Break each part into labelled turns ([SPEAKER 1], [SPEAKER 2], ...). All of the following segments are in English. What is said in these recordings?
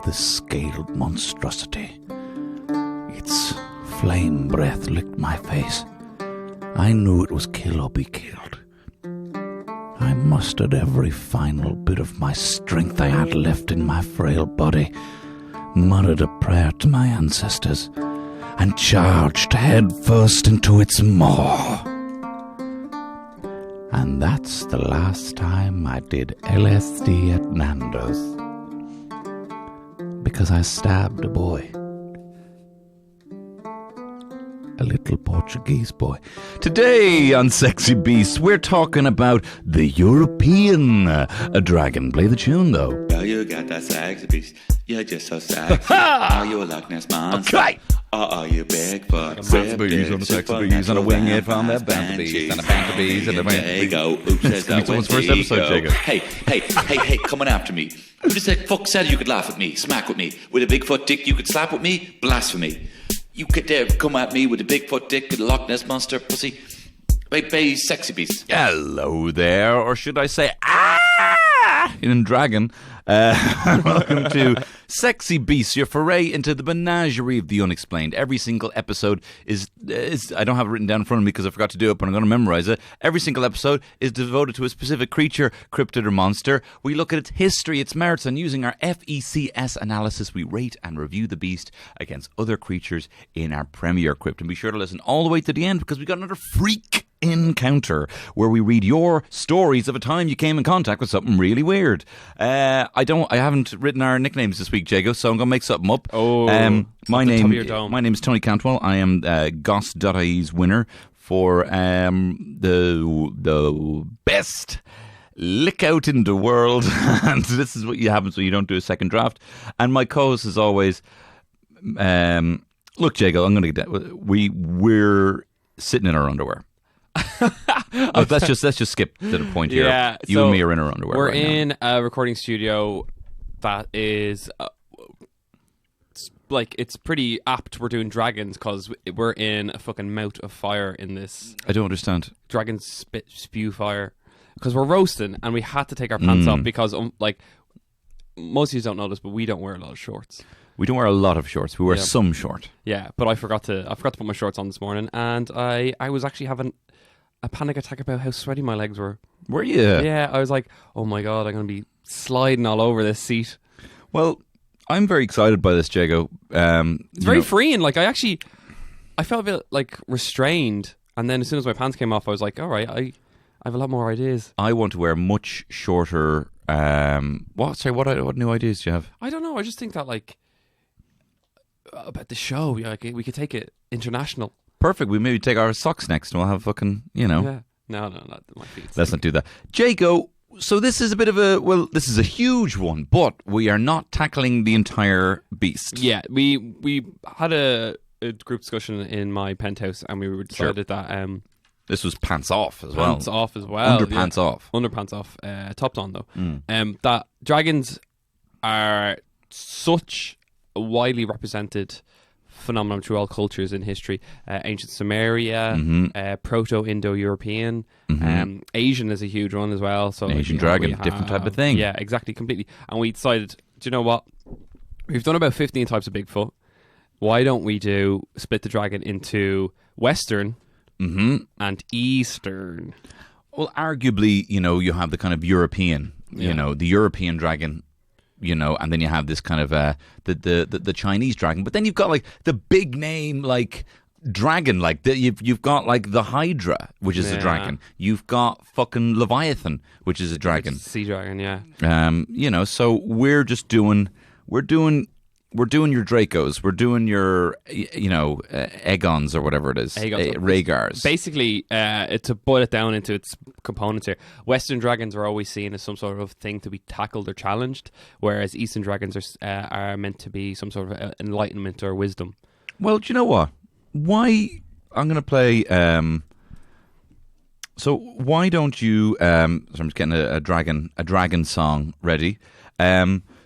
[SPEAKER 1] this scaled monstrosity. Its flame breath licked my face. I knew it was kill or be killed. I mustered every final bit of my strength I had left in my frail body, muttered a prayer to my ancestors, and charged head first into its maw. And that's the last time I did LSD at Nando's. Because I stabbed a boy. A little Portuguese boy. Today on Sexy Beasts, we're talking about the European dragon. Play the tune, though.
[SPEAKER 2] Girl, you got that sexy beast. You're just so sexy. Are you a Loch Ness monster?
[SPEAKER 1] Okay.
[SPEAKER 2] Or are you Bigfoot?
[SPEAKER 1] Sexy bees on a sexy bees on a wing it from their band bees and a band of bees and a band
[SPEAKER 2] There you go. Oops, says that
[SPEAKER 1] Someone's first episode, Jacob.
[SPEAKER 2] Hey, coming after me. Who just said, fuck said you could laugh at me, smack with me? With a Bigfoot dick you could slap with me? Blasphemy. You could dare come at me with a Bigfoot dick and a Loch Ness monster pussy? Baby, sexy beast.
[SPEAKER 1] Hello there, or should I say, in dragon. Welcome to Sexy Beasts, your foray into the menagerie of the unexplained. Every single episode is I don't have it written down in front of me because I forgot to do it, but I'm going to memorize it. Every single episode is devoted to a specific creature, cryptid or monster. We look at its history, its merits, and using our FECS analysis, we rate and review the beast against other creatures in our Premier Crypt. And be sure to listen all the way to the end because we got another freak encounter where we read your stories of a time you came in contact with something really weird. I haven't written our nicknames this week, Jago, so I'm gonna make something up. My name is Tony Cantwell. I am Goss.ie's winner for the best lick out in the world, and this is what you happen so you don't do a second draft. And my co-host is always look, Jago, I'm gonna get that. We're sitting in our underwear. Let's just skip to the point here.
[SPEAKER 3] Yeah,
[SPEAKER 1] you and me are in our underwear.
[SPEAKER 3] We're
[SPEAKER 1] right
[SPEAKER 3] in
[SPEAKER 1] now.
[SPEAKER 3] a recording studio that is it's pretty apt. We're doing dragons because we're in a fucking mouth of fire in this.
[SPEAKER 1] I don't understand.
[SPEAKER 3] Dragons spew fire because we're roasting and we had to take our pants off because most of you don't know this, but we don't wear a lot of shorts.
[SPEAKER 1] We don't wear a lot of shorts. We wear some short.
[SPEAKER 3] Yeah, but I forgot to put my shorts on this morning, and I was actually having a panic attack about how sweaty my legs were.
[SPEAKER 1] Were you?
[SPEAKER 3] Yeah, I was like, oh my God, I'm going to be sliding all over this seat.
[SPEAKER 1] Well, I'm very excited by this, Jago.
[SPEAKER 3] It's very freeing. Like, I felt a bit restrained, and then as soon as my pants came off, I was like, all right, I have a lot more ideas.
[SPEAKER 1] I want to wear much shorter. What new ideas do you have?
[SPEAKER 3] I don't know. I just think that about the show, we could take it international.
[SPEAKER 1] Perfect. We maybe take our socks next, and we'll have fucking
[SPEAKER 3] Yeah. No, not my feet.
[SPEAKER 1] Let's not do that, Jago. So this is a bit of this is a huge one, but we are not tackling the entire beast.
[SPEAKER 3] Yeah, we had a group discussion in my penthouse, and we decided that
[SPEAKER 1] this was pants off as well.
[SPEAKER 3] Pants off as well.
[SPEAKER 1] Underpants off.
[SPEAKER 3] Underpants off. Topped on though. That dragons are such a widely represented phenomenon through all cultures in history. Ancient Sumeria, Proto-Indo-European, Asian is a huge one as well. So
[SPEAKER 1] Asian dragon, different type of thing.
[SPEAKER 3] Yeah, exactly, completely. And we decided, do you know what? We've done about 15 types of Bigfoot. Why don't we split the dragon into Western and Eastern?
[SPEAKER 1] Well, arguably, you have the kind of European, the European dragon. And then you have this kind of the Chinese dragon, but then you've got the big name dragon, you've got the Hydra, which is a dragon. You've got fucking Leviathan, which is a dragon,
[SPEAKER 3] sea dragon. Yeah.
[SPEAKER 1] So we're doing your Dracos, we're doing your Aegons or whatever it is, Rhaegars.
[SPEAKER 3] Basically, to boil it down into its components here, Western dragons are always seen as some sort of thing to be tackled or challenged, whereas Eastern dragons are meant to be some sort of enlightenment or wisdom.
[SPEAKER 1] Well, do you know what? Why I'm going to play. So why don't you? So I'm just getting a dragon song ready.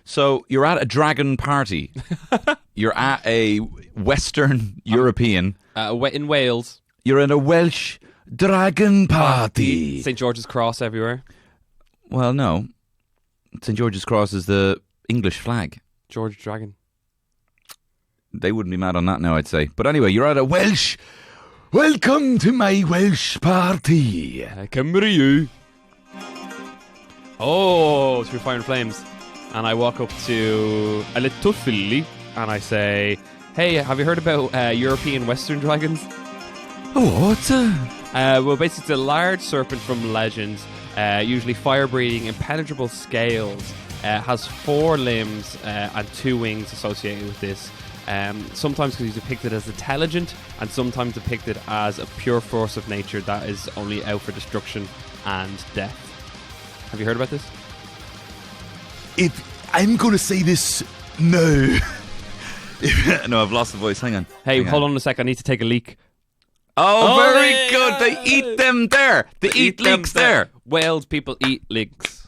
[SPEAKER 1] So you're at a dragon party. You're at a Western European.
[SPEAKER 3] In Wales.
[SPEAKER 1] You're in a Welsh dragon party.
[SPEAKER 3] St. George's Cross everywhere.
[SPEAKER 1] Well, no. St. George's Cross is the English flag.
[SPEAKER 3] George Dragon.
[SPEAKER 1] They wouldn't be mad on that now, I'd say. But anyway, you're at a Welsh. Welcome to my Welsh party.
[SPEAKER 3] Cymru you. Oh, through Fire and Flames. And I walk up to a little filly and I say, hey, have you heard about European Western dragons?
[SPEAKER 1] What?
[SPEAKER 3] Well, basically, it's a large serpent from legend, usually fire-breathing, impenetrable scales, has 4 limbs and 2 wings associated with this. Sometimes he's depicted as intelligent and sometimes depicted as a pure force of nature that is only out for destruction and death. Have you heard about this?
[SPEAKER 1] I'm going to say this no. No, I've lost the voice. Hang on.
[SPEAKER 3] Hey,
[SPEAKER 1] Hang
[SPEAKER 3] hold
[SPEAKER 1] on.
[SPEAKER 3] on a sec. I need to take a leak.
[SPEAKER 1] Oh, very
[SPEAKER 3] yeah,
[SPEAKER 1] good. They eat them there. They eat leeks there.
[SPEAKER 3] Whales people eat leeks.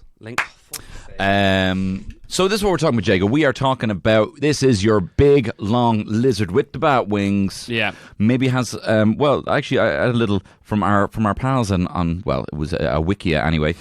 [SPEAKER 1] So this is what we're talking about, Jago. We are talking about, this is your big, long lizard with the bat wings.
[SPEAKER 3] Yeah.
[SPEAKER 1] Maybe has, well, actually, I had a little from our pals on well, it was a Wikia anyway.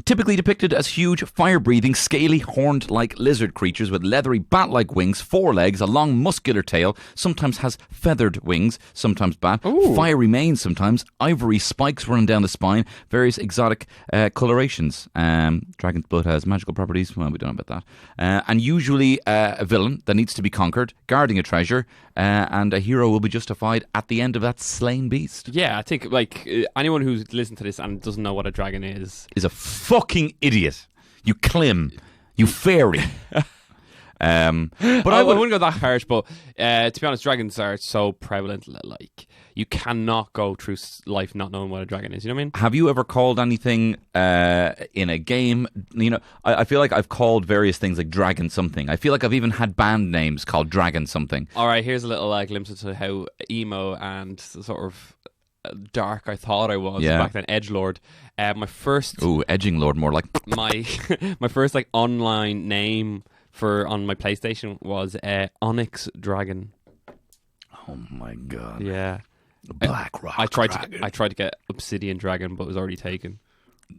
[SPEAKER 1] Typically depicted as huge, fire-breathing, scaly, horned-like lizard creatures with leathery bat-like wings, 4 legs, a long muscular tail, sometimes has feathered wings, sometimes bat,
[SPEAKER 3] Ooh.
[SPEAKER 1] fiery mane sometimes, ivory spikes running down the spine, various exotic colorations. Dragon's blood has magical properties, well, we don't know about that. And usually a villain that needs to be conquered, guarding a treasure, and a hero will be justified at the end of that slain beast.
[SPEAKER 3] Yeah, I think anyone who's listened to this and doesn't know what a dragon is
[SPEAKER 1] Is a fucking idiot. You clim. You fairy. But
[SPEAKER 3] I wouldn't go that harsh, but to be honest, dragons are so prevalent. Like, you cannot go through life not knowing what a dragon is. You know what I mean?
[SPEAKER 1] have you ever called anything in a game? You know, I feel like I've called various things like Dragon something. I feel like I've even had band names called Dragon something.
[SPEAKER 3] All right, here's a little glimpse into how emo and sort of dark I thought I was back then. Edgelord. My first...
[SPEAKER 1] Ooh, Edging Lord, more like...
[SPEAKER 3] my first online name on my PlayStation was Onyx Dragon.
[SPEAKER 1] Oh my god.
[SPEAKER 3] Yeah.
[SPEAKER 1] Black Rock
[SPEAKER 3] I tried
[SPEAKER 1] Dragon.
[SPEAKER 3] to get Obsidian Dragon, but it was already taken.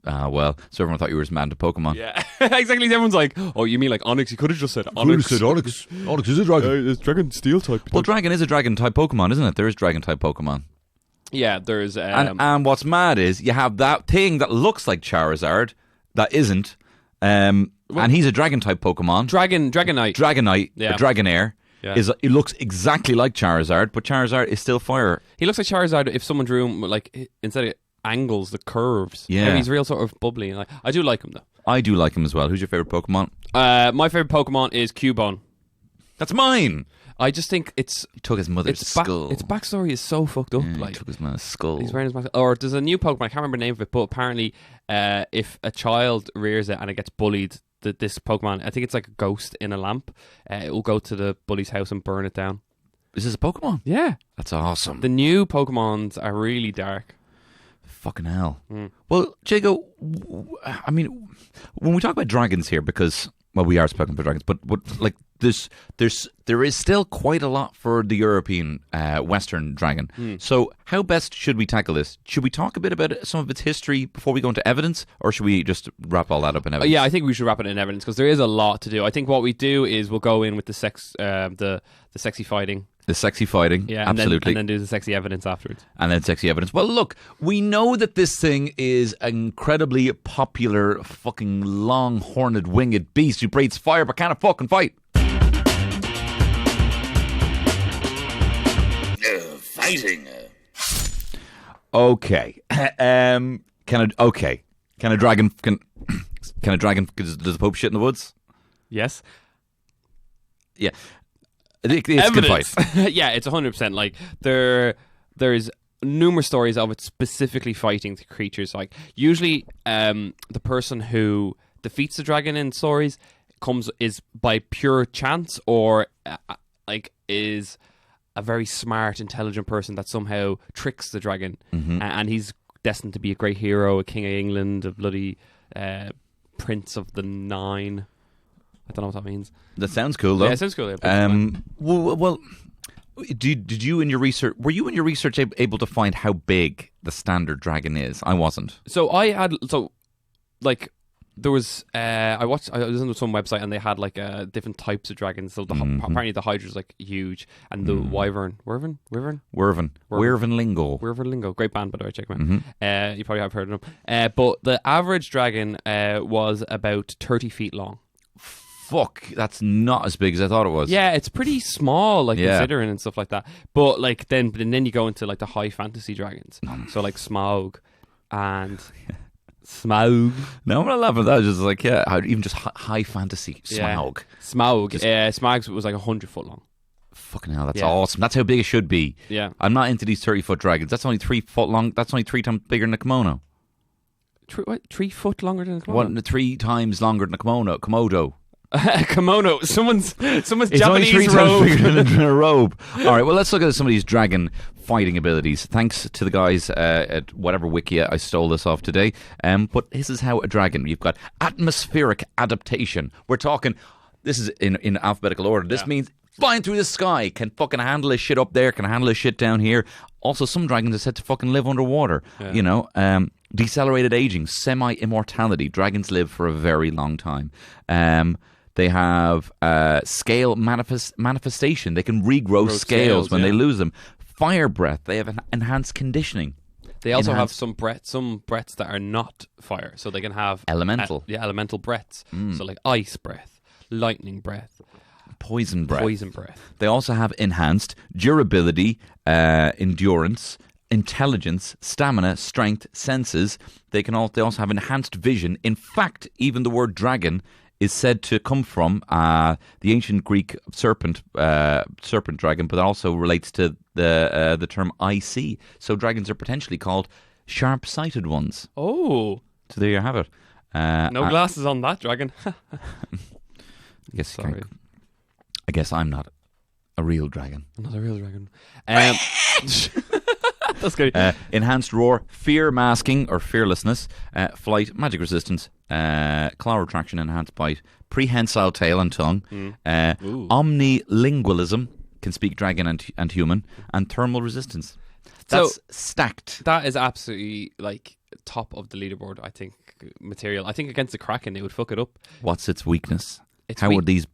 [SPEAKER 1] Well, so everyone thought you were as mad to Pokemon.
[SPEAKER 3] Yeah, exactly. Everyone's like, "Oh, you mean like Onyx? You could have just said Onyx."
[SPEAKER 1] Onyx. Onyx is a dragon.
[SPEAKER 3] It's Dragon Steel type.
[SPEAKER 1] Well, Dragon is a dragon type Pokemon, isn't it? There is dragon type Pokemon.
[SPEAKER 3] Yeah, there's
[SPEAKER 1] And what's mad is you have that thing that looks like Charizard that isn't, and he's a dragon type Pokemon.
[SPEAKER 3] Dragonite.
[SPEAKER 1] Dragonite,
[SPEAKER 3] Yeah.
[SPEAKER 1] a Dragonair,
[SPEAKER 3] Yeah.
[SPEAKER 1] it looks exactly like Charizard, but Charizard is still fire.
[SPEAKER 3] He looks like Charizard if someone drew him like instead of angles, the curves.
[SPEAKER 1] Yeah.
[SPEAKER 3] He's real sort of bubbly. Like, I do like him though.
[SPEAKER 1] I do like him as well. Who's your favorite Pokemon?
[SPEAKER 3] My favorite Pokemon is Cubone.
[SPEAKER 1] That's mine.
[SPEAKER 3] I just think
[SPEAKER 1] He took his mother's skull.
[SPEAKER 3] its backstory is so fucked up.
[SPEAKER 1] Yeah,
[SPEAKER 3] Like,
[SPEAKER 1] he took his mother's skull.
[SPEAKER 3] he's wearing his mask. Or there's a new Pokemon, I can't remember the name of it, but apparently if a child rears it and it gets bullied, this Pokemon, I think it's like a ghost in a lamp, it will go to the bully's house and burn it down.
[SPEAKER 1] Is this a Pokemon?
[SPEAKER 3] Yeah.
[SPEAKER 1] That's awesome.
[SPEAKER 3] The new Pokemons are really dark.
[SPEAKER 1] Fucking hell. Well, Jago, I mean, when we talk about dragons here, because, well, we are speaking about dragons, but like there is still quite a lot for the European Western dragon. So how best should we tackle this? Should we talk a bit about some of its history before we go into evidence, or should we just wrap all that up in evidence?
[SPEAKER 3] Yeah, I think we should wrap it in evidence because there is a lot to do. I think what we do is we'll go in with the sexy fighting.
[SPEAKER 1] The sexy fighting,
[SPEAKER 3] Yeah,
[SPEAKER 1] absolutely.
[SPEAKER 3] and then do the sexy evidence afterwards.
[SPEAKER 1] And then sexy evidence. Well, look, we know that this thing is an incredibly popular fucking long-horned winged beast who breathes fire but can't fucking fight.
[SPEAKER 2] Fighting.
[SPEAKER 1] Okay. Can a dragon does the Pope shit in the woods?
[SPEAKER 3] Yes.
[SPEAKER 1] Yeah. It can fight.
[SPEAKER 3] Yeah, it's 100%. Like there's numerous stories of it specifically fighting the creatures. Like usually, the person who defeats the dragon in stories is by pure chance or is a very smart, intelligent person that somehow tricks the dragon, and he's destined to be a great hero, a king of England, a bloody prince of the Nine. I don't know what that means.
[SPEAKER 1] That sounds cool, though.
[SPEAKER 3] Yeah, it sounds cool. Yeah,
[SPEAKER 1] Well, did you in your research? Were you in your research able to find how big the standard dragon is? I wasn't.
[SPEAKER 3] So I had there was I was on some website and they had like different types of dragons. So apparently the Hydra's like huge, and the Wyvern, Wyvernlingo, great band by the way, check them out. You probably have heard of them. But the average dragon was about 30 feet long.
[SPEAKER 1] Fuck, that's not as big as I thought it was.
[SPEAKER 3] Yeah, it's pretty small, like considering and stuff like that. But like then you go into like the high fantasy dragons, so like Smaug and Smaug.
[SPEAKER 1] No, I'm not laughing at that. Just like even just high fantasy Smaug.
[SPEAKER 3] Smaug. Smaug was like 100 foot long.
[SPEAKER 1] Fucking hell, that's awesome. That's how big it should be.
[SPEAKER 3] Yeah,
[SPEAKER 1] I'm not into these 30-foot dragons. That's only 3 foot long. That's only 3 times bigger than a kimono.
[SPEAKER 3] 3 foot longer than a kimono?
[SPEAKER 1] 3 times longer than a Komodo.
[SPEAKER 3] Kimono. Someone's
[SPEAKER 1] it's
[SPEAKER 3] Japanese
[SPEAKER 1] only 3
[SPEAKER 3] robe.
[SPEAKER 1] times bigger than a robe. All right, well, let's look at some of these dragon fighting abilities. Thanks to the guys at whatever Wikia I stole this off today. But this is how a dragon. You've got atmospheric adaptation. We're talking. This is in alphabetical order. This means flying through the sky. Can fucking handle his shit up there. Can handle his shit down here. Also, some dragons are said to fucking live underwater. Yeah. You know. Decelerated aging, semi-immortality. Dragons live for a very long time. They have scale manifestation. They can regrow scales when they lose them. Fire breath. They have enhanced conditioning.
[SPEAKER 3] They also have some breaths that are not fire, so they can have
[SPEAKER 1] elemental.
[SPEAKER 3] Elemental breaths. So like ice breath, lightning breath,
[SPEAKER 1] poison breath. They also have enhanced durability, endurance, intelligence, stamina, strength, senses. They also have enhanced vision. In fact, even the word dragon is said to come from the ancient Greek serpent dragon, but it also relates to the term eye see. So dragons are potentially called sharp-sighted ones.
[SPEAKER 3] Oh,
[SPEAKER 1] so there you have it.
[SPEAKER 3] No glasses on that dragon.
[SPEAKER 1] I guess I'm not a real dragon.
[SPEAKER 3] I'm not a real dragon. That's good.
[SPEAKER 1] Enhanced roar, fear masking or fearlessness, flight, magic resistance, claw retraction, enhanced bite, prehensile tail and tongue, omnilingualism, can speak dragon and human, and thermal resistance. That's stacked.
[SPEAKER 3] That is absolutely like top of the leaderboard, I think, material. I think against the Kraken, they would fuck it up.
[SPEAKER 1] What's its weakness? How are these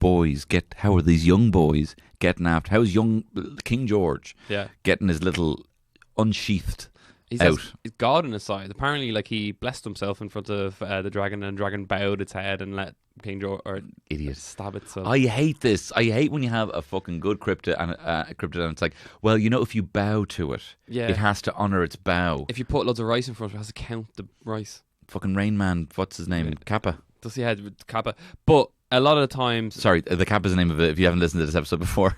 [SPEAKER 1] young boys getting after? How's young King George getting his little unsheathed out?
[SPEAKER 3] He's God on his side. Apparently, like he blessed himself in front of the dragon, and the dragon bowed its head and let King George stab itself.
[SPEAKER 1] I hate this. I hate when you have a fucking good cryptid and it's like, well, you know, if you bow to it, it has to honor its bow.
[SPEAKER 3] If you put loads of rice in front of it, it has to count the rice.
[SPEAKER 1] Fucking Rain Man, what's his name? Kappa.
[SPEAKER 3] Does he have Kappa? But a lot of the times...
[SPEAKER 1] Sorry, the Kappa's the name of it, if you haven't listened to this episode before.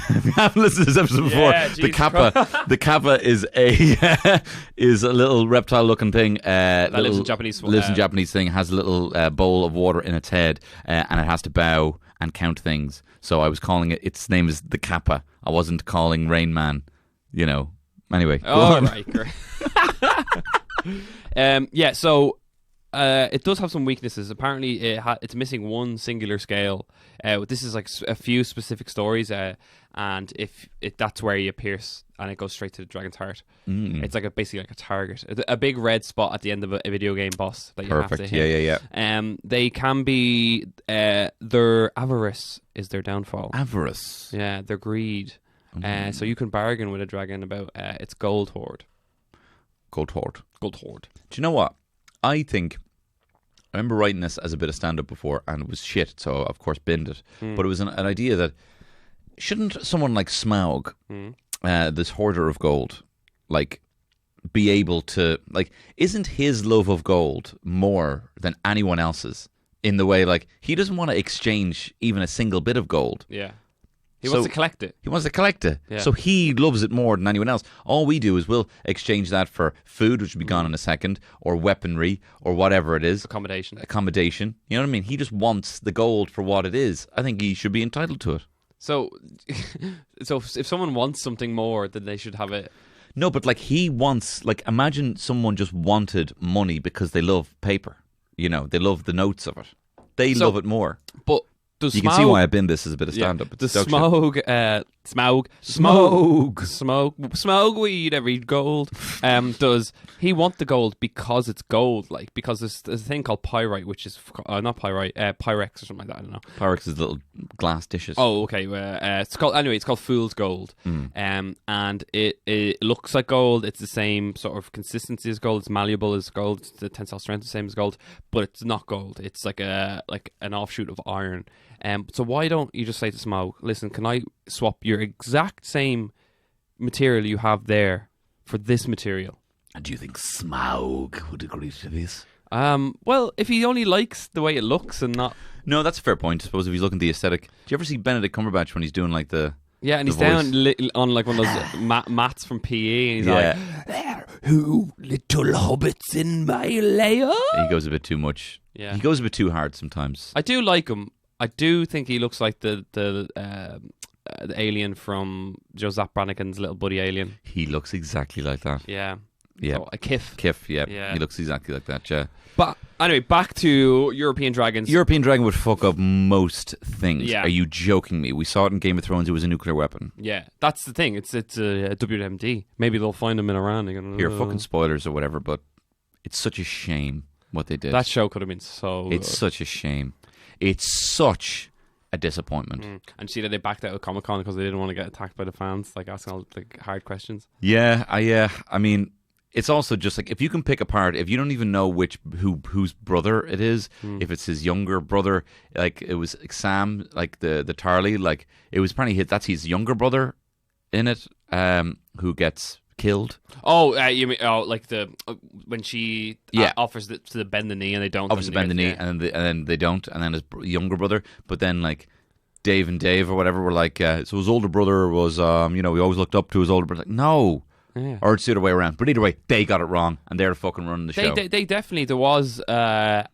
[SPEAKER 1] The Kappa is a little reptile-looking thing.
[SPEAKER 3] That lives in Japanese swamp.
[SPEAKER 1] Lives in Japanese thing, has a little bowl of water in its head, and it has to bow and count things. So I was calling it... Its name is the Kappa. I wasn't calling Rain Man, you know. Anyway.
[SPEAKER 3] Oh, right, great. So... it does have some weaknesses. Apparently, it's missing one singular scale. This is like a few specific stories, and that's where you pierce, and it goes straight to the dragon's heart. It's like basically like a target, a big red spot at the end of a video game boss that you have to hit.
[SPEAKER 1] Yeah.
[SPEAKER 3] They can be their avarice is their downfall.
[SPEAKER 1] Avarice.
[SPEAKER 3] Yeah, their greed. So you can bargain with a dragon about its gold hoard.
[SPEAKER 1] Gold hoard.
[SPEAKER 3] Do
[SPEAKER 1] you know what? I remember writing this as a bit of stand-up before, and it was shit, so of course binned it. But it was an idea that shouldn't someone like Smaug, this hoarder of gold, like be able to, like, isn't his love of gold more than anyone else's? In the way, like, he doesn't want to exchange even a single bit of gold.
[SPEAKER 3] Yeah. He wants to collect it.
[SPEAKER 1] Yeah. So he loves it more than anyone else. All we do is we'll exchange that for food, which will be gone in a second, or weaponry, or whatever it is.
[SPEAKER 3] Accommodation.
[SPEAKER 1] You know what I mean? He just wants the gold for what it is. I think he should be entitled to it.
[SPEAKER 3] So if someone wants something more, then they should have it.
[SPEAKER 1] No, but like he wants, like imagine someone just wanted money because they love paper. You know, they love the notes of it. They love it more.
[SPEAKER 3] But does
[SPEAKER 1] You can see why Abimbis is a bit of stand-up. It's
[SPEAKER 3] Does
[SPEAKER 1] dog shit.
[SPEAKER 3] Smoke weed every gold. Does he want the gold because it's gold? Like, because there's a thing called pyrite, which is not pyrite, Pyrex or something like that. I don't know.
[SPEAKER 1] Pyrex is little glass dishes.
[SPEAKER 3] Oh, okay. It's called fool's gold. And it looks like gold. It's the same sort of consistency as gold. It's malleable as gold. It's the tensile strength the same as gold, but it's not gold. It's like an offshoot of iron. So why don't you just say to Smoke, listen, can I swap your exact same material you have there for this material?
[SPEAKER 1] And do you think Smaug would agree to this?
[SPEAKER 3] Well, if he only likes the way it looks and not...
[SPEAKER 1] No, that's a fair point. I suppose if he's looking at the aesthetic. Do you ever see Benedict Cumberbatch when he's doing like the...
[SPEAKER 3] Yeah, and he's
[SPEAKER 1] voice?
[SPEAKER 3] down on like one of those mats from PE, and he's like, "There, who little hobbits in my lair?"
[SPEAKER 1] He goes a bit too much.
[SPEAKER 3] Yeah.
[SPEAKER 1] He goes a bit too hard sometimes.
[SPEAKER 3] I do like him. I do think he looks like the alien from Joseph Brannigan's little buddy alien.
[SPEAKER 1] He looks exactly like that.
[SPEAKER 3] Yeah.
[SPEAKER 1] Yeah.
[SPEAKER 3] So, a Kif.
[SPEAKER 1] Kif, yeah.
[SPEAKER 3] Yeah.
[SPEAKER 1] He looks exactly like that, yeah.
[SPEAKER 3] But anyway, back to European dragons.
[SPEAKER 1] European dragon would fuck up most things.
[SPEAKER 3] Yeah.
[SPEAKER 1] Are you joking me? We saw it in Game of Thrones. It was a nuclear weapon.
[SPEAKER 3] Yeah, that's the thing. It's a WMD. Maybe they'll find them in Iran.
[SPEAKER 1] Here, fucking spoilers or whatever, but it's such a shame what they did.
[SPEAKER 3] That show could have been so
[SPEAKER 1] It's
[SPEAKER 3] good.
[SPEAKER 1] such a shame. It's such a disappointment.
[SPEAKER 3] And see that they backed out of Comic Con because they didn't want to get attacked by the fans, like asking all the hard questions.
[SPEAKER 1] Yeah, I mean, it's also just like if you can pick apart, if you don't even know whose brother it is, if it's his younger brother, like it was Sam, like the Tarly, like it was apparently that's his younger brother in it, who gets killed.
[SPEAKER 3] Oh, you mean like the when she offers to bend the knee and they don't.
[SPEAKER 1] Obviously bend the knee and then they don't, and then his younger brother, but then like Dave and Dave or whatever were like, so his older brother was, we always looked up to his older brother. Like, no.
[SPEAKER 3] Yeah.
[SPEAKER 1] Or it's the other way around. But either way, they got it wrong, and they're fucking running the show.
[SPEAKER 3] They definitely, there was a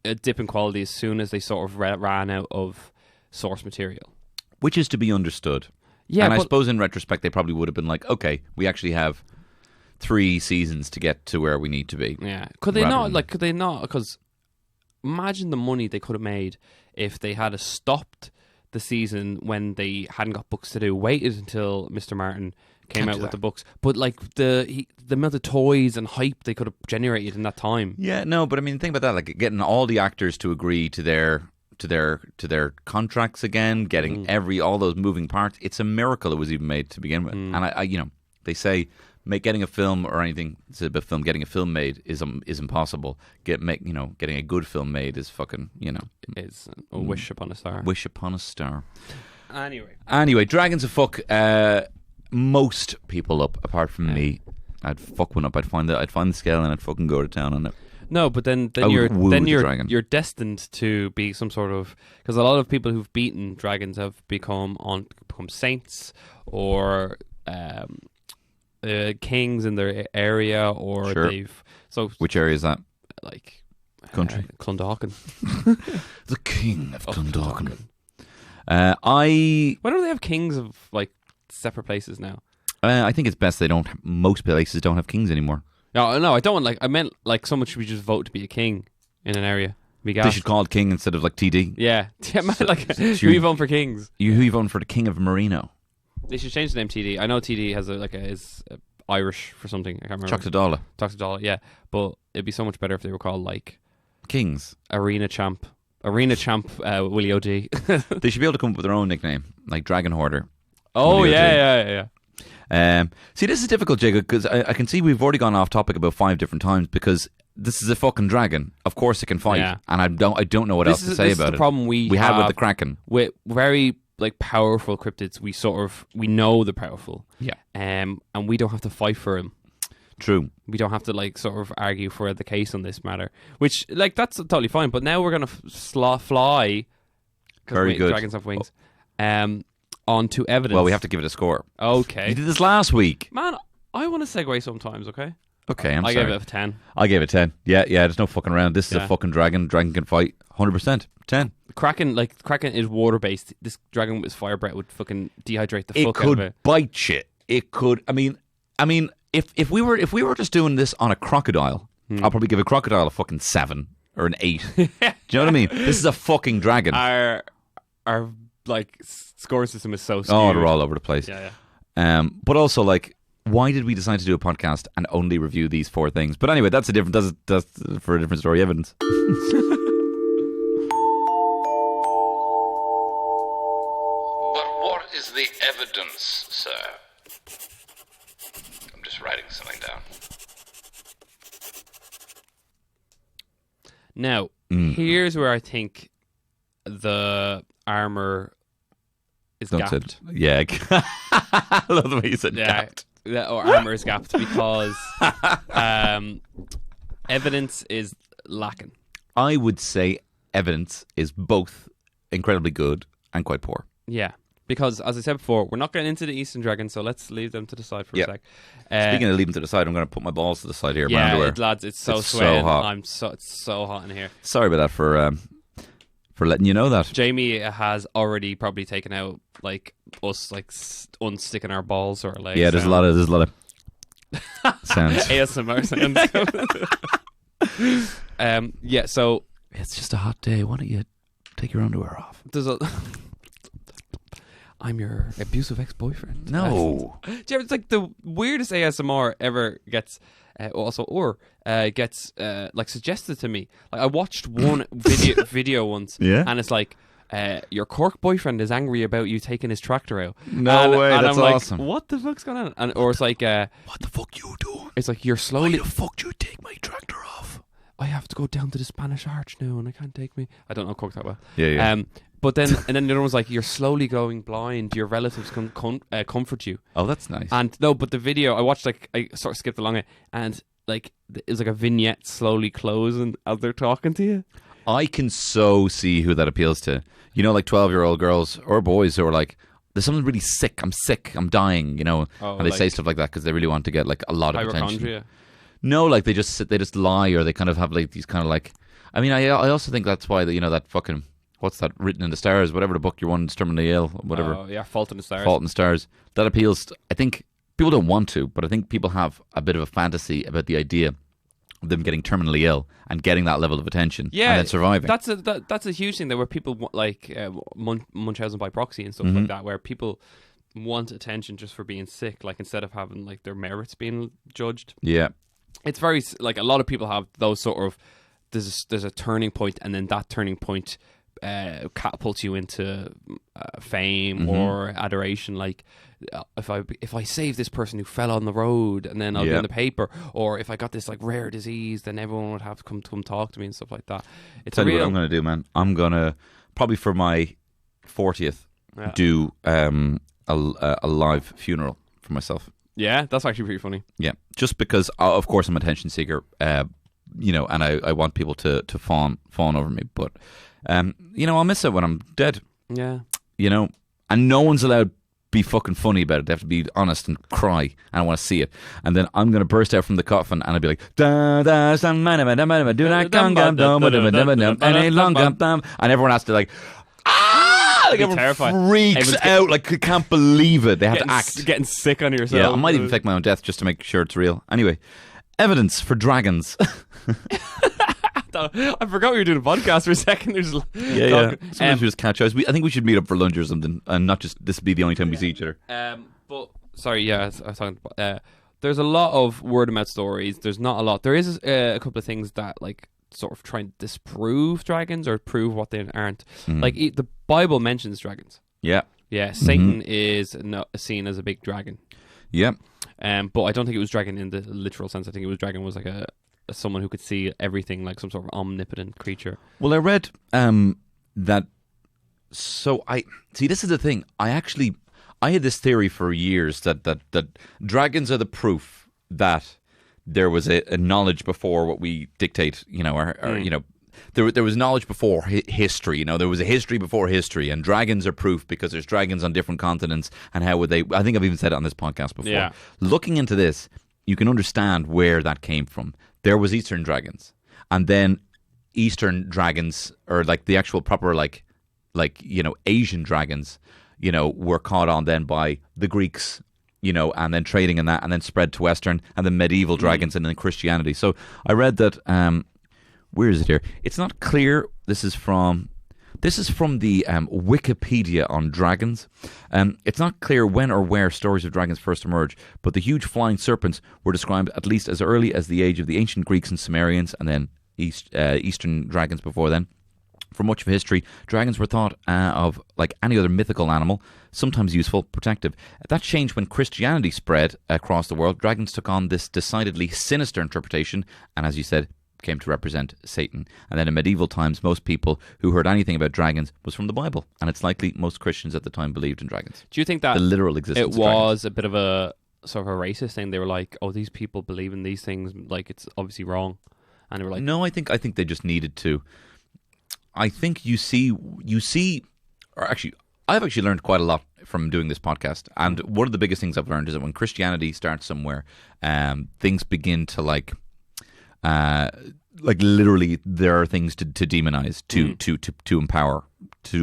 [SPEAKER 3] dip in quality as soon as they sort of ran out of source material.
[SPEAKER 1] Which is to be understood.
[SPEAKER 3] Yeah,
[SPEAKER 1] and I suppose in retrospect, they probably would have been like, okay, we actually have 3 seasons to get to where we need to be.
[SPEAKER 3] Yeah. Could they not? Because imagine the money they could have made if they had stopped the season when they hadn't got books to do, waited until Mr. Martin came out with the books, but like the amount of toys and hype they could have generated in that time.
[SPEAKER 1] Yeah, no, but I mean, think about that, like getting all the actors to agree to their contracts again, getting all those moving parts. It's a miracle it was even made to begin with. And I they say getting a film or anything, it's a bit film. Getting a film made is impossible. Getting a good film made is fucking
[SPEAKER 3] It's a wish upon a star.
[SPEAKER 1] Wish upon a star.
[SPEAKER 3] Anyway,
[SPEAKER 1] dragons would fuck most people up, apart from me. I'd fuck one up. I'd find the scale and I'd fucking go to town on it.
[SPEAKER 3] No, but then you're destined to be some sort of, because a lot of people who've beaten dragons have become saints or kings in their area, or they've
[SPEAKER 1] Which area is that?
[SPEAKER 3] Like
[SPEAKER 1] country
[SPEAKER 3] Clondalkin.
[SPEAKER 1] The king of Clondalkin.
[SPEAKER 3] Why don't they have kings of like separate places now?
[SPEAKER 1] I think it's best most places don't have kings anymore.
[SPEAKER 3] No, I don't want I meant like someone should just vote to be a king in an area.
[SPEAKER 1] They should call it king instead of like TD.
[SPEAKER 3] Yeah, like who you voting for kings?
[SPEAKER 1] Who you voting for the king of Marino?
[SPEAKER 3] They should change the name TD. I know TD has is Irish for something. I can't remember.
[SPEAKER 1] Toxodala,
[SPEAKER 3] yeah. But it'd be so much better if they were called like
[SPEAKER 1] kings.
[SPEAKER 3] Arena champ, Willie O.D.
[SPEAKER 1] They should be able to come up with their own nickname, like Dragon Hoarder.
[SPEAKER 3] Oh yeah.
[SPEAKER 1] See, this is difficult, Jacob, because I can see we've already gone off topic about 5 different times, because this is a fucking dragon. Of course it can fight, and I don't know what else to say about it. This is the
[SPEAKER 3] problem we
[SPEAKER 1] had with the Kraken.
[SPEAKER 3] With very like powerful cryptids, we know they're powerful. Yeah. And we don't have to fight for them.
[SPEAKER 1] True.
[SPEAKER 3] We don't have to like sort of argue for the case on this matter, which like that's totally fine. But now we're gonna fly.
[SPEAKER 1] Very good.
[SPEAKER 3] Dragons have wings. Onto evidence.
[SPEAKER 1] Well, we have to give it a score.
[SPEAKER 3] Okay.
[SPEAKER 1] You did this last week.
[SPEAKER 3] Man, I want to segue sometimes, okay?
[SPEAKER 1] Okay, I'm sorry.
[SPEAKER 3] I gave it a 10.
[SPEAKER 1] I gave it 10. Yeah, there's no fucking around. This is a fucking dragon. Dragon can fight 100%. 10.
[SPEAKER 3] Kraken is water-based. This dragon with fire breath would fucking dehydrate the fuck out of it.
[SPEAKER 1] It could bite you. It could. I mean, if we were just doing this on a crocodile, I'll probably give a crocodile a fucking 7 or an 8. Do you know what I mean? This is a fucking dragon.
[SPEAKER 3] our like scoring system is so skewed.
[SPEAKER 1] Oh, they're all over the place.
[SPEAKER 3] Yeah.
[SPEAKER 1] But also, like, why did we decide to do a podcast and only review these 4 things? But anyway, that's for a different story. Evidence.
[SPEAKER 2] But what is the evidence, sir? I'm just writing something down.
[SPEAKER 3] Now, here's where I think the armor is
[SPEAKER 1] That's
[SPEAKER 3] gapped.
[SPEAKER 1] it. Yeah. I love the way you said gapped.
[SPEAKER 3] Or armor is gapped because evidence is lacking.
[SPEAKER 1] I would say evidence is both incredibly good and quite poor.
[SPEAKER 3] Yeah, because as I said before, we're not getting into the Eastern Dragon, so let's leave them to the side for a sec.
[SPEAKER 1] Speaking of leaving to the side, I'm going to put my balls to the side here. My
[SPEAKER 3] Yeah,
[SPEAKER 1] underwear.
[SPEAKER 3] lads, it's so
[SPEAKER 1] It's so
[SPEAKER 3] sweating.
[SPEAKER 1] hot.
[SPEAKER 3] It's so hot in here.
[SPEAKER 1] Sorry about that for letting you know that.
[SPEAKER 3] Jamie has already probably taken out like us like unsticking our balls or legs.
[SPEAKER 1] Yeah, there's a lot of sounds.
[SPEAKER 3] ASMR sounds. Yeah, so
[SPEAKER 1] It's just a hot day. Why don't you take your underwear off?
[SPEAKER 3] there's a. I'm your abusive ex-boyfriend.
[SPEAKER 1] No.
[SPEAKER 3] Do you ever, it's like the weirdest ASMR ever gets gets like suggested to me. Like I watched one video once,
[SPEAKER 1] Yeah?
[SPEAKER 3] and it's like your Cork boyfriend is angry about you taking his tractor out.
[SPEAKER 1] No way,
[SPEAKER 3] and
[SPEAKER 1] that's
[SPEAKER 3] I'm like,
[SPEAKER 1] awesome.
[SPEAKER 3] what the fuck's going on? And or it's like
[SPEAKER 1] What the fuck you doing?
[SPEAKER 3] it's like you're slowly.
[SPEAKER 1] fuck you take my tractor off?
[SPEAKER 3] I have to go down to the Spanish Arch now, and I can't take me. I don't know Cork that well.
[SPEAKER 1] Yeah.
[SPEAKER 3] But then the other one was like, you're slowly going blind. Your relatives comfort you.
[SPEAKER 1] Oh, that's nice.
[SPEAKER 3] And no, but the video I watched, like I sort of skipped along it, and like it was like a vignette slowly closing as they're talking to you.
[SPEAKER 1] I can so see who that appeals to. You know, like 12-year-old girls or boys who are like, there's something really sick. I'm dying, you know.
[SPEAKER 3] Oh,
[SPEAKER 1] and they
[SPEAKER 3] like
[SPEAKER 1] say stuff like that because they really want to get like a lot of attention.
[SPEAKER 3] Hypochondria.
[SPEAKER 1] No, like they just lie, or they kind of have like these kind of like. I mean, I also think that's why that fucking what's that Written in the Stars, whatever the book you're one terminally ill, whatever.
[SPEAKER 3] Oh, yeah, Fault in the Stars.
[SPEAKER 1] Fault in the Stars. That appeals. I think people don't want to, but I think people have a bit of a fantasy about the idea of them getting terminally ill and getting that level of attention,
[SPEAKER 3] Yeah,
[SPEAKER 1] and then surviving.
[SPEAKER 3] That's a huge thing. There where people like Munchausen by proxy and stuff
[SPEAKER 1] Mm-hmm.
[SPEAKER 3] like that, where people want attention just for being sick, like instead of having like their merits being judged.
[SPEAKER 1] Yeah.
[SPEAKER 3] It's very like a lot of people have those sort of there's a turning point, and then that turning point catapults you into fame or adoration. Like if I save this person who fell on the road, and then I'll be in the paper, or if I got this like rare disease, then everyone would have to come talk to me and stuff like that. It's
[SPEAKER 1] Tell
[SPEAKER 3] a
[SPEAKER 1] you
[SPEAKER 3] real
[SPEAKER 1] what I'm going to do, man. I'm going to probably for my 40th do a live funeral for myself.
[SPEAKER 3] yeah, that's actually pretty funny.
[SPEAKER 1] Yeah, just because of course I'm an attention seeker, you know, and I want people to fawn over me, but you know, I'll miss it when I'm dead.
[SPEAKER 3] Yeah,
[SPEAKER 1] You know, and no one's allowed to be fucking funny about it. They have to be honest and cry, and I want to see it. And then I'm going to burst out from the coffin, and I'll be like, da da do not come any longer, and everyone has to like, like everyone
[SPEAKER 3] terrified.
[SPEAKER 1] freaks
[SPEAKER 3] Everyone's
[SPEAKER 1] out, like can't believe it. They have to act.
[SPEAKER 3] getting sick on yourself.
[SPEAKER 1] Yeah, I might even fake my own death just to make sure it's real. Anyway, evidence for dragons.
[SPEAKER 3] I forgot we were doing a podcast for a second. There's
[SPEAKER 1] Yeah. Sometimes we just catch us. I think we should meet up for lunch or something, and not just this would be the only time we see each other.
[SPEAKER 3] But sorry, yeah, I was talking about. There's a lot of word of mouth stories. There's not a lot. There is a couple of things that like sort of try and disprove dragons or prove what they aren't. Like the Bible mentions dragons.
[SPEAKER 1] Yeah.
[SPEAKER 3] Yeah, Satan is seen as a big dragon.
[SPEAKER 1] Yeah.
[SPEAKER 3] But I don't think it was dragon in the literal sense. I think it was dragon was like someone who could see everything, like some sort of omnipotent creature.
[SPEAKER 1] Well, I read that. So I see. This is the thing. I had this theory for years that dragons are the proof that there was a knowledge before what we dictate. You know, or you know, there was knowledge before history. You know, there was a history before history, and dragons are proof because there's dragons on different continents. And how would they? I think I've even said it on this podcast before.
[SPEAKER 3] Yeah.
[SPEAKER 1] Looking into this, you can understand where that came from. There was Eastern dragons, and then Eastern dragons, or like the actual proper like you know Asian dragons, you know, were caught on then by the Greeks, you know, and then trading in that, and then spread to Western, and then medieval dragons, and then Christianity. So I read that. Where is it here? It's not clear. This is from This is from the Wikipedia on dragons. It's not clear when or where stories of dragons first emerged, but the huge flying serpents were described at least as early as the age of the ancient Greeks and Sumerians, and then Eastern dragons before then. For much of history, dragons were thought of like any other mythical animal, sometimes useful, protective. That changed when Christianity spread across the world. Dragons took on this decidedly sinister interpretation, and as you said, came to represent Satan. And then in medieval times, most people who heard anything about dragons was from the Bible, and it's likely most Christians at the time believed in dragons.
[SPEAKER 3] Do you think that
[SPEAKER 1] the literal existence
[SPEAKER 3] it
[SPEAKER 1] of dragons.
[SPEAKER 3] was a bit of a sort of a racist thing? They were like, "Oh, these people believe in these things, like it's obviously wrong," and they were like,
[SPEAKER 1] No, I think they just needed to. I think you see, or actually, I've actually learned quite a lot from doing this podcast. And one of the biggest things I've learned is that when Christianity starts somewhere, things begin to like literally there are things to demonize, to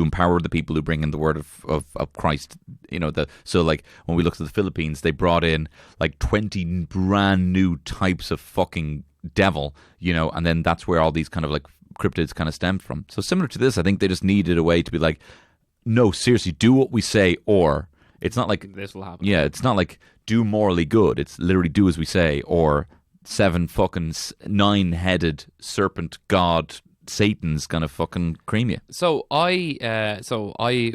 [SPEAKER 1] empower the people who bring in the word of Christ. You know, so like when we looked at the Philippines, they brought in like 20 brand new types of fucking devil, you know, and then that's where all these kind of like cryptids kind of stemmed from. So similar to this, I think they just needed a way to be like, no, seriously, do what we say, or it's not like
[SPEAKER 3] "This will happen."
[SPEAKER 1] yeah, it's not like do morally good. It's literally do as we say, or 7 fucking 9-headed serpent god Satan's gonna fucking cream you.
[SPEAKER 3] So I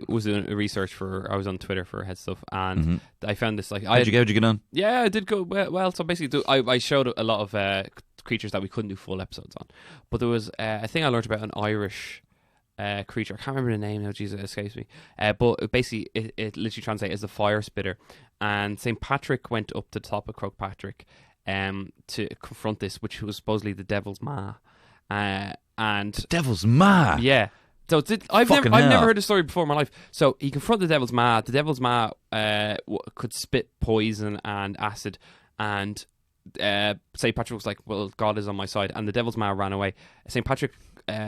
[SPEAKER 3] was doing research I was on Twitter for Head Stuff, and I found this like
[SPEAKER 1] How'd you get on?
[SPEAKER 3] Yeah, I did go well. So basically, I showed a lot of creatures that we couldn't do full episodes on, but there was a thing I learned about an Irish creature. I can't remember the name now. Jesus, it escapes me. But basically, it literally translates as the fire spitter. And St. Patrick went up to the top of Croagh Patrick to confront this, which was supposedly the devil's ma. And
[SPEAKER 1] Devil's ma.
[SPEAKER 3] yeah. So I've
[SPEAKER 1] Fucking
[SPEAKER 3] never
[SPEAKER 1] hell.
[SPEAKER 3] heard the story before in my life. So he confronted the devil's ma. The devil's ma could spit poison and acid, and St. Patrick was like, "Well, God is on my side," and the devil's ma ran away. St. Patrick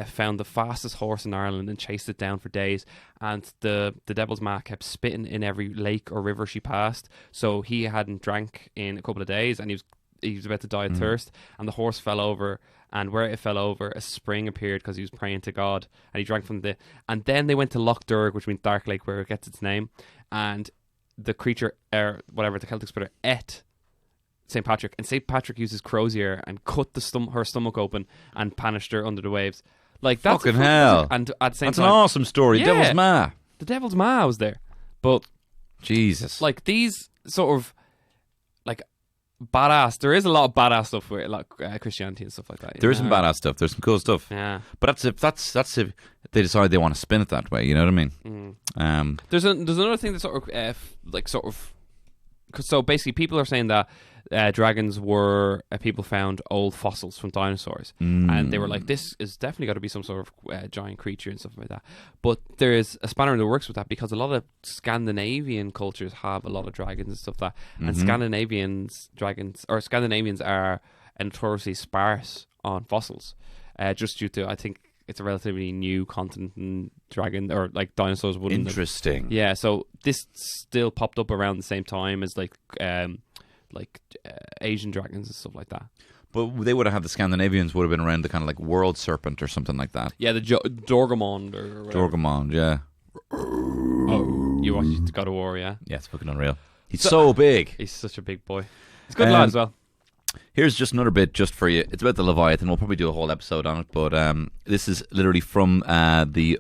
[SPEAKER 3] found the fastest horse in Ireland and chased it down for days, and the devil's ma kept spitting in every lake or river she passed. So he hadn't drank in a couple of days, and he was about to die of thirst, and the horse fell over. And where it fell over, a spring appeared because he was praying to God, and he drank from and then they went to Loch Derg, which means Dark Lake, where it gets its name. And the creature, whatever, the Celtic spirit, ate St. Patrick, and St. Patrick used his crow's ear and cut her stomach open and punished her under the waves. Like that's
[SPEAKER 1] Fucking hell!
[SPEAKER 3] And at the same
[SPEAKER 1] That's
[SPEAKER 3] time,
[SPEAKER 1] an awesome story.
[SPEAKER 3] Yeah.
[SPEAKER 1] Devil's ma.
[SPEAKER 3] the devil's ma was there, but
[SPEAKER 1] Jesus.
[SPEAKER 3] like these sort of like badass. There is a lot of badass stuff with like Christianity and stuff like that.
[SPEAKER 1] There is some badass stuff. There's some cool stuff.
[SPEAKER 3] Yeah.
[SPEAKER 1] But that's if they decide they want to spin it that way. You know what I mean?
[SPEAKER 3] There's another thing that sort of so basically people are saying that dragons were people found old fossils from dinosaurs, and they were like, this is definitely got to be some sort of giant creature and stuff like that. But there is a spanner in the works with that, because a lot of Scandinavian cultures have a lot of dragons and stuff like that, and Scandinavians are notoriously sparse on fossils, just due to, I think it's a relatively new continent, and dragon or like dinosaurs wouldn't have.
[SPEAKER 1] Interesting.
[SPEAKER 3] Yeah, so this still popped up around the same time as like Asian dragons and stuff like that.
[SPEAKER 1] But they would have had the Scandinavians would have been around the kind of like world serpent or something like that.
[SPEAKER 3] Yeah, the Dorgamond or whatever.
[SPEAKER 1] Dorgamond, yeah.
[SPEAKER 3] Oh, you watched God of War, yeah?
[SPEAKER 1] Yeah, it's fucking unreal. He's so big.
[SPEAKER 3] He's such a big boy. He's a good lad as well.
[SPEAKER 1] Here's just another bit just for you. It's about the Leviathan. We'll probably do a whole episode on it, but this is literally from the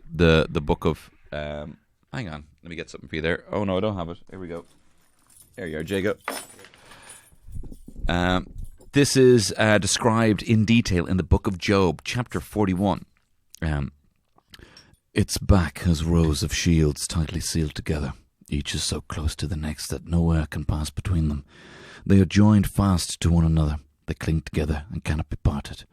[SPEAKER 1] book of. Hang on, let me get something for you there. Oh no, I don't have it. Here we go. There you are, Jacob. This is described in detail in the book of Job, chapter 41. Its back has rows of shields tightly sealed together. Each is so close to the next that no air can pass between them. They are joined fast to one another. They cling together and cannot be parted.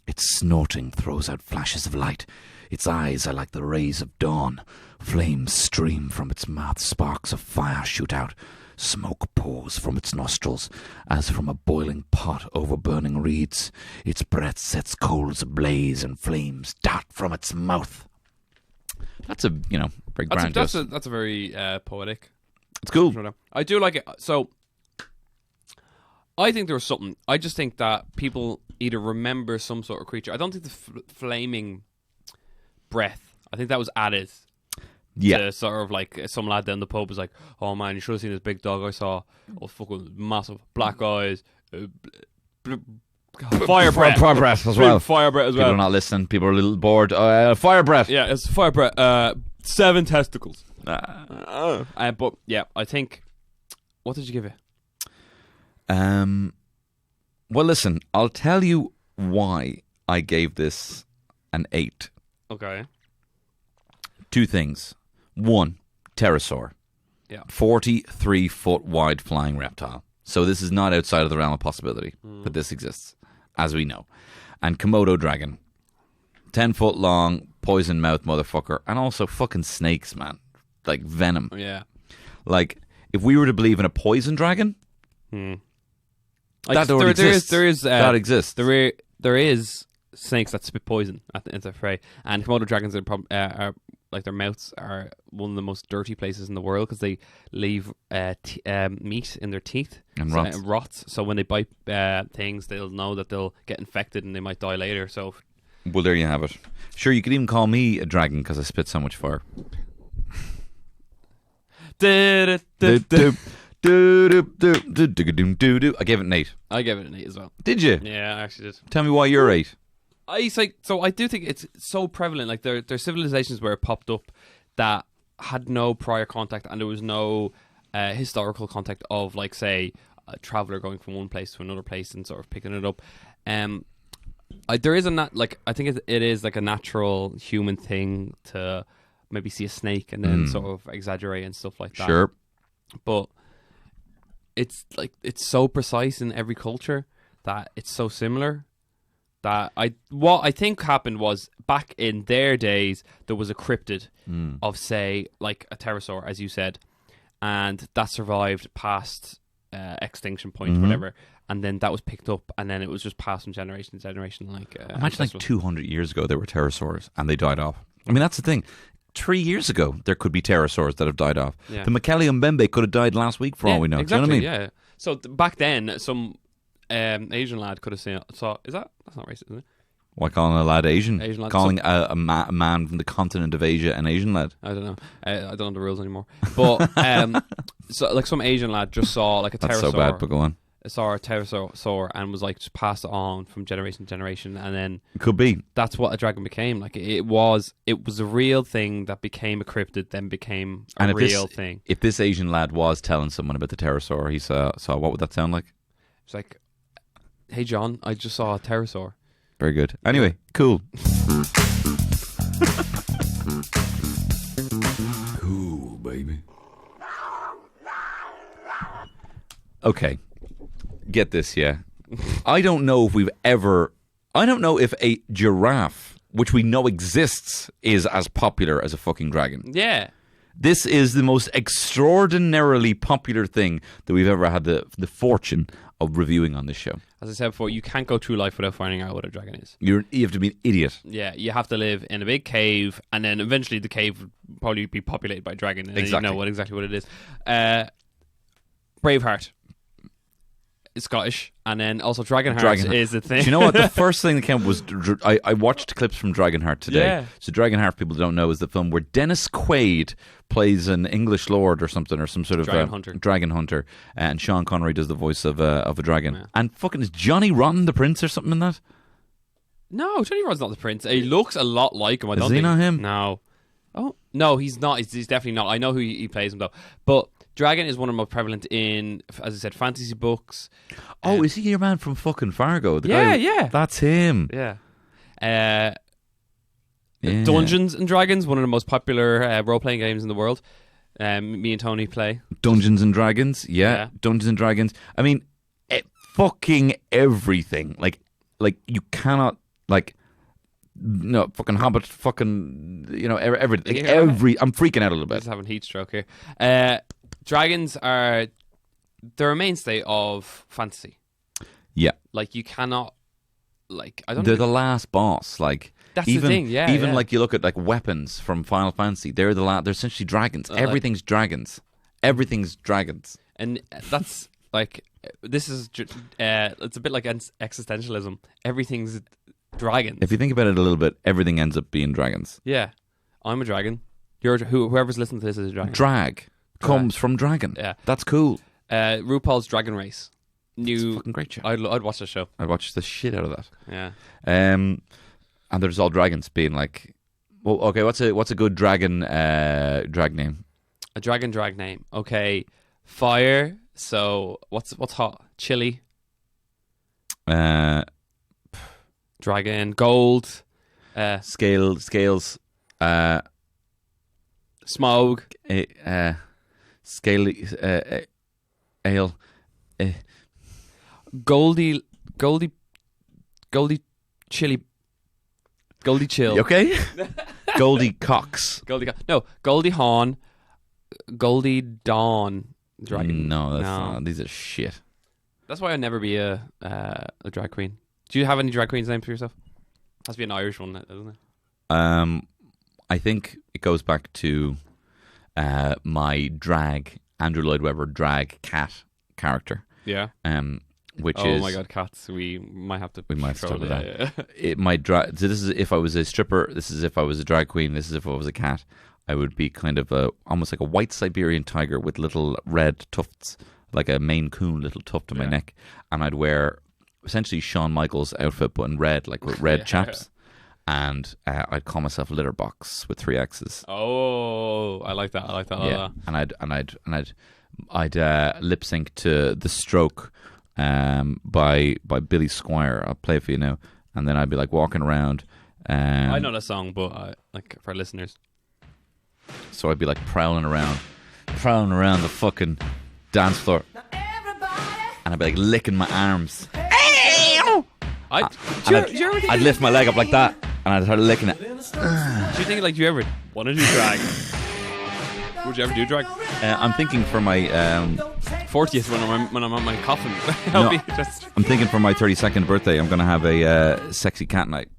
[SPEAKER 1] Its snorting throws out flashes of light. Its eyes are like the rays of dawn. Flames stream from its mouth. Sparks of fire shoot out. Smoke pours from its nostrils, as from a boiling pot over burning reeds. Its breath sets coals ablaze, and flames dart from its mouth. That's a, very grandiose.
[SPEAKER 3] That's a very poetic.
[SPEAKER 1] It's cool.
[SPEAKER 3] I do like it. So, I think there was something. I just think that people either remember some sort of creature. I don't think the flaming breath. I think that was added.
[SPEAKER 1] Yeah.
[SPEAKER 3] To sort of like some lad down the pub was like, "Oh man, you should have seen this big dog I saw. Oh, fucking massive black eyes, fire breath,
[SPEAKER 1] Fire breath as
[SPEAKER 3] Big
[SPEAKER 1] well.
[SPEAKER 3] fire breath as
[SPEAKER 1] People
[SPEAKER 3] well.
[SPEAKER 1] are not listening. People are a little bored. Fire breath.
[SPEAKER 3] Yeah, it's fire breath. 7 testicles. But yeah, I think. What did you give it?
[SPEAKER 1] Well, listen, I'll tell you why I gave this an 8.
[SPEAKER 3] Okay.
[SPEAKER 1] 2 things. 1, pterosaur.
[SPEAKER 3] Yeah.
[SPEAKER 1] 43-foot wide flying reptile. So this is not outside of the realm of possibility, but this exists, as we know. And Komodo dragon. 10-foot long, poison mouth motherfucker. And also fucking snakes, man. Like venom.
[SPEAKER 3] Yeah.
[SPEAKER 1] Like, if we were to believe in a poison dragon,
[SPEAKER 3] Like,
[SPEAKER 1] that already exists.
[SPEAKER 3] There is
[SPEAKER 1] that exists.
[SPEAKER 3] There is snakes that spit poison at the prey, and Komodo dragons are like their mouths are one of the most dirty places in the world because they leave meat in their teeth
[SPEAKER 1] And
[SPEAKER 3] so,
[SPEAKER 1] rots.
[SPEAKER 3] rots. So when they bite things, they'll know that they'll get infected and they might die later. So
[SPEAKER 1] Well, there you have it. Sure, you could even call me a dragon because I spit so much fire. I gave it an 8.
[SPEAKER 3] I gave it an 8 as well.
[SPEAKER 1] Did you?
[SPEAKER 3] Yeah, I actually did.
[SPEAKER 1] Tell me why you're 8.
[SPEAKER 3] I do think it's so prevalent. Like there's civilizations where it popped up that had no prior contact, and there was no historical contact of, like, say, a traveler going from one place to another place and sort of picking it up. There is I think it is like a natural human thing to maybe see a snake and then sort of exaggerate and stuff like that.
[SPEAKER 1] Sure.
[SPEAKER 3] But it's so precise in every culture that it's so similar. That what I think happened was back in their days there was a cryptid of, say, like a pterosaur, as you said, and that survived past extinction point or whatever, and then that was picked up and then it was just passed from generation to generation. Like
[SPEAKER 1] Imagine like 200 years ago there were pterosaurs and they died off. I mean, that's the thing. 3 years ago there could be pterosaurs that have died off.
[SPEAKER 3] Yeah.
[SPEAKER 1] The Mekele Mbembe could have died last week for all we know.
[SPEAKER 3] Exactly,
[SPEAKER 1] Do you know what I mean?
[SPEAKER 3] Yeah. So back then some Asian lad could have seen. So that's not racist, is it?
[SPEAKER 1] Why calling a lad Asian?
[SPEAKER 3] Asian lad.
[SPEAKER 1] Calling a man from the continent of Asia an Asian lad?
[SPEAKER 3] I don't know. I don't know the rules anymore. But so like some Asian lad just saw like a pterosaur.
[SPEAKER 1] That's so bad, but go on.
[SPEAKER 3] Saw a pterosaur and was like just passed it on from generation to generation, and then
[SPEAKER 1] It could be.
[SPEAKER 3] that's what a dragon became. Like it was a real thing that became a cryptid, then became a
[SPEAKER 1] And
[SPEAKER 3] real thing.
[SPEAKER 1] If this Asian lad was telling someone about the pterosaur he saw, what would that sound like?
[SPEAKER 3] It's like, hey John, I just saw a pterosaur.
[SPEAKER 1] Very good. Anyway, cool. Cool, baby. Okay. Get this, yeah. I don't know if a giraffe, which we know exists, is as popular as a fucking dragon.
[SPEAKER 3] Yeah.
[SPEAKER 1] This is the most extraordinarily popular thing that we've ever had the fortune of reviewing on this show.
[SPEAKER 3] As I said before, you can't go through life without finding out what a dragon is.
[SPEAKER 1] You have to be an idiot.
[SPEAKER 3] Yeah, you have to live in a big cave, and then eventually the cave would probably be populated by dragon. And
[SPEAKER 1] Exactly.
[SPEAKER 3] You know exactly what it is. Braveheart is Scottish, and then also Dragonheart is the thing.
[SPEAKER 1] Do you know what? The first thing that came up was I watched clips from Dragonheart today.
[SPEAKER 3] Yeah.
[SPEAKER 1] So Dragonheart, people don't know, is the film where Dennis Quaid plays an English lord or something, or some sort of dragon hunter, and Sean Connery does the voice of a dragon.
[SPEAKER 3] Yeah.
[SPEAKER 1] And fucking is Johnny Rotten the prince or something in that?
[SPEAKER 3] No, Johnny Rod's not the prince. He looks a lot like him. I don't
[SPEAKER 1] Is he
[SPEAKER 3] think.
[SPEAKER 1] not him?
[SPEAKER 3] No. Oh no, he's not. He's definitely not. I know who he plays him though. But dragon is one of the most prevalent in, as I said, fantasy books.
[SPEAKER 1] Oh, is he your man from fucking Fargo? The
[SPEAKER 3] Yeah,
[SPEAKER 1] guy
[SPEAKER 3] yeah.
[SPEAKER 1] That's him.
[SPEAKER 3] Yeah.
[SPEAKER 1] Yeah.
[SPEAKER 3] Dungeons and Dragons, one of the most popular role-playing games in the world. Me and Tony play.
[SPEAKER 1] Dungeons and Dragons,
[SPEAKER 3] Yeah.
[SPEAKER 1] Dungeons and Dragons. I mean, fucking everything. Like you cannot fucking Hobbit, fucking everything.
[SPEAKER 3] Yeah.
[SPEAKER 1] I'm freaking out a little bit.
[SPEAKER 3] Just having heat stroke here. Dragons they're a mainstay of fantasy.
[SPEAKER 1] Yeah,
[SPEAKER 3] Like you cannot, I don't.
[SPEAKER 1] they're the last boss. Like
[SPEAKER 3] That's
[SPEAKER 1] even,
[SPEAKER 3] the thing. Yeah.
[SPEAKER 1] even
[SPEAKER 3] yeah.
[SPEAKER 1] like you look at like weapons from Final Fantasy. They're they're essentially dragons. Everything's dragons. Everything's dragons.
[SPEAKER 3] And that's like this is it's a bit like existentialism. Everything's dragons.
[SPEAKER 1] If you think about it a little bit, everything ends up being dragons.
[SPEAKER 3] Yeah. I'm a dragon. Whoever's listening to this is a dragon.
[SPEAKER 1] Drag comes from dragon.
[SPEAKER 3] Yeah.
[SPEAKER 1] That's cool.
[SPEAKER 3] RuPaul's Dragon Race. New
[SPEAKER 1] Fucking great show.
[SPEAKER 3] I'd watch the show.
[SPEAKER 1] I watched the shit out of that.
[SPEAKER 3] Yeah.
[SPEAKER 1] And there's all dragons being like, well, okay, what's a good dragon drag name?
[SPEAKER 3] A dragon drag name. Okay. Fire. So what's hot? Chili. Dragon. Gold.
[SPEAKER 1] Scales.
[SPEAKER 3] Smog.
[SPEAKER 1] Scaly. Ale.
[SPEAKER 3] Goldie chili. Goldie chill.
[SPEAKER 1] You okay? Goldie Cox.
[SPEAKER 3] Goldie Hawn. Goldie Dawn. Dragon.
[SPEAKER 1] No, that's not. These are shit.
[SPEAKER 3] That's why I'd never be a drag queen. Do you have any drag queens names for yourself? Has to be an Irish one, doesn't it?
[SPEAKER 1] I think it goes back to my drag Andrew Lloyd Webber drag cat character.
[SPEAKER 3] Yeah.
[SPEAKER 1] Which
[SPEAKER 3] oh
[SPEAKER 1] is
[SPEAKER 3] my god, cats. We might have to.
[SPEAKER 1] start with that.
[SPEAKER 3] Yeah.
[SPEAKER 1] It might drag. So this is if I was a stripper. This is if I was a drag queen. This is if I was a cat. I would be kind of almost like a white Siberian tiger with little red tufts, like a Maine Coon little tuft on my neck, and I'd wear essentially Shawn Michaels' outfit, but in red, like with red chaps. And I'd call myself Litter Box with 3 X's.
[SPEAKER 3] Oh, I like that.
[SPEAKER 1] Yeah, and I'd lip sync to "The Stroke" by Billy Squire. I'll play it for you now, and then I'd be like walking around.
[SPEAKER 3] I know the song, but like for listeners,
[SPEAKER 1] so I'd be like prowling around the fucking dance floor, and I'd be like licking my arms. I'd lift my leg up like that, and I'd start licking it.
[SPEAKER 3] Do you think like you ever want to do drag? Would you ever do drag?
[SPEAKER 1] I'm thinking for my
[SPEAKER 3] 40th when I'm on my coffin.
[SPEAKER 1] I'm thinking for my 32nd birthday, I'm going to have a sexy cat night.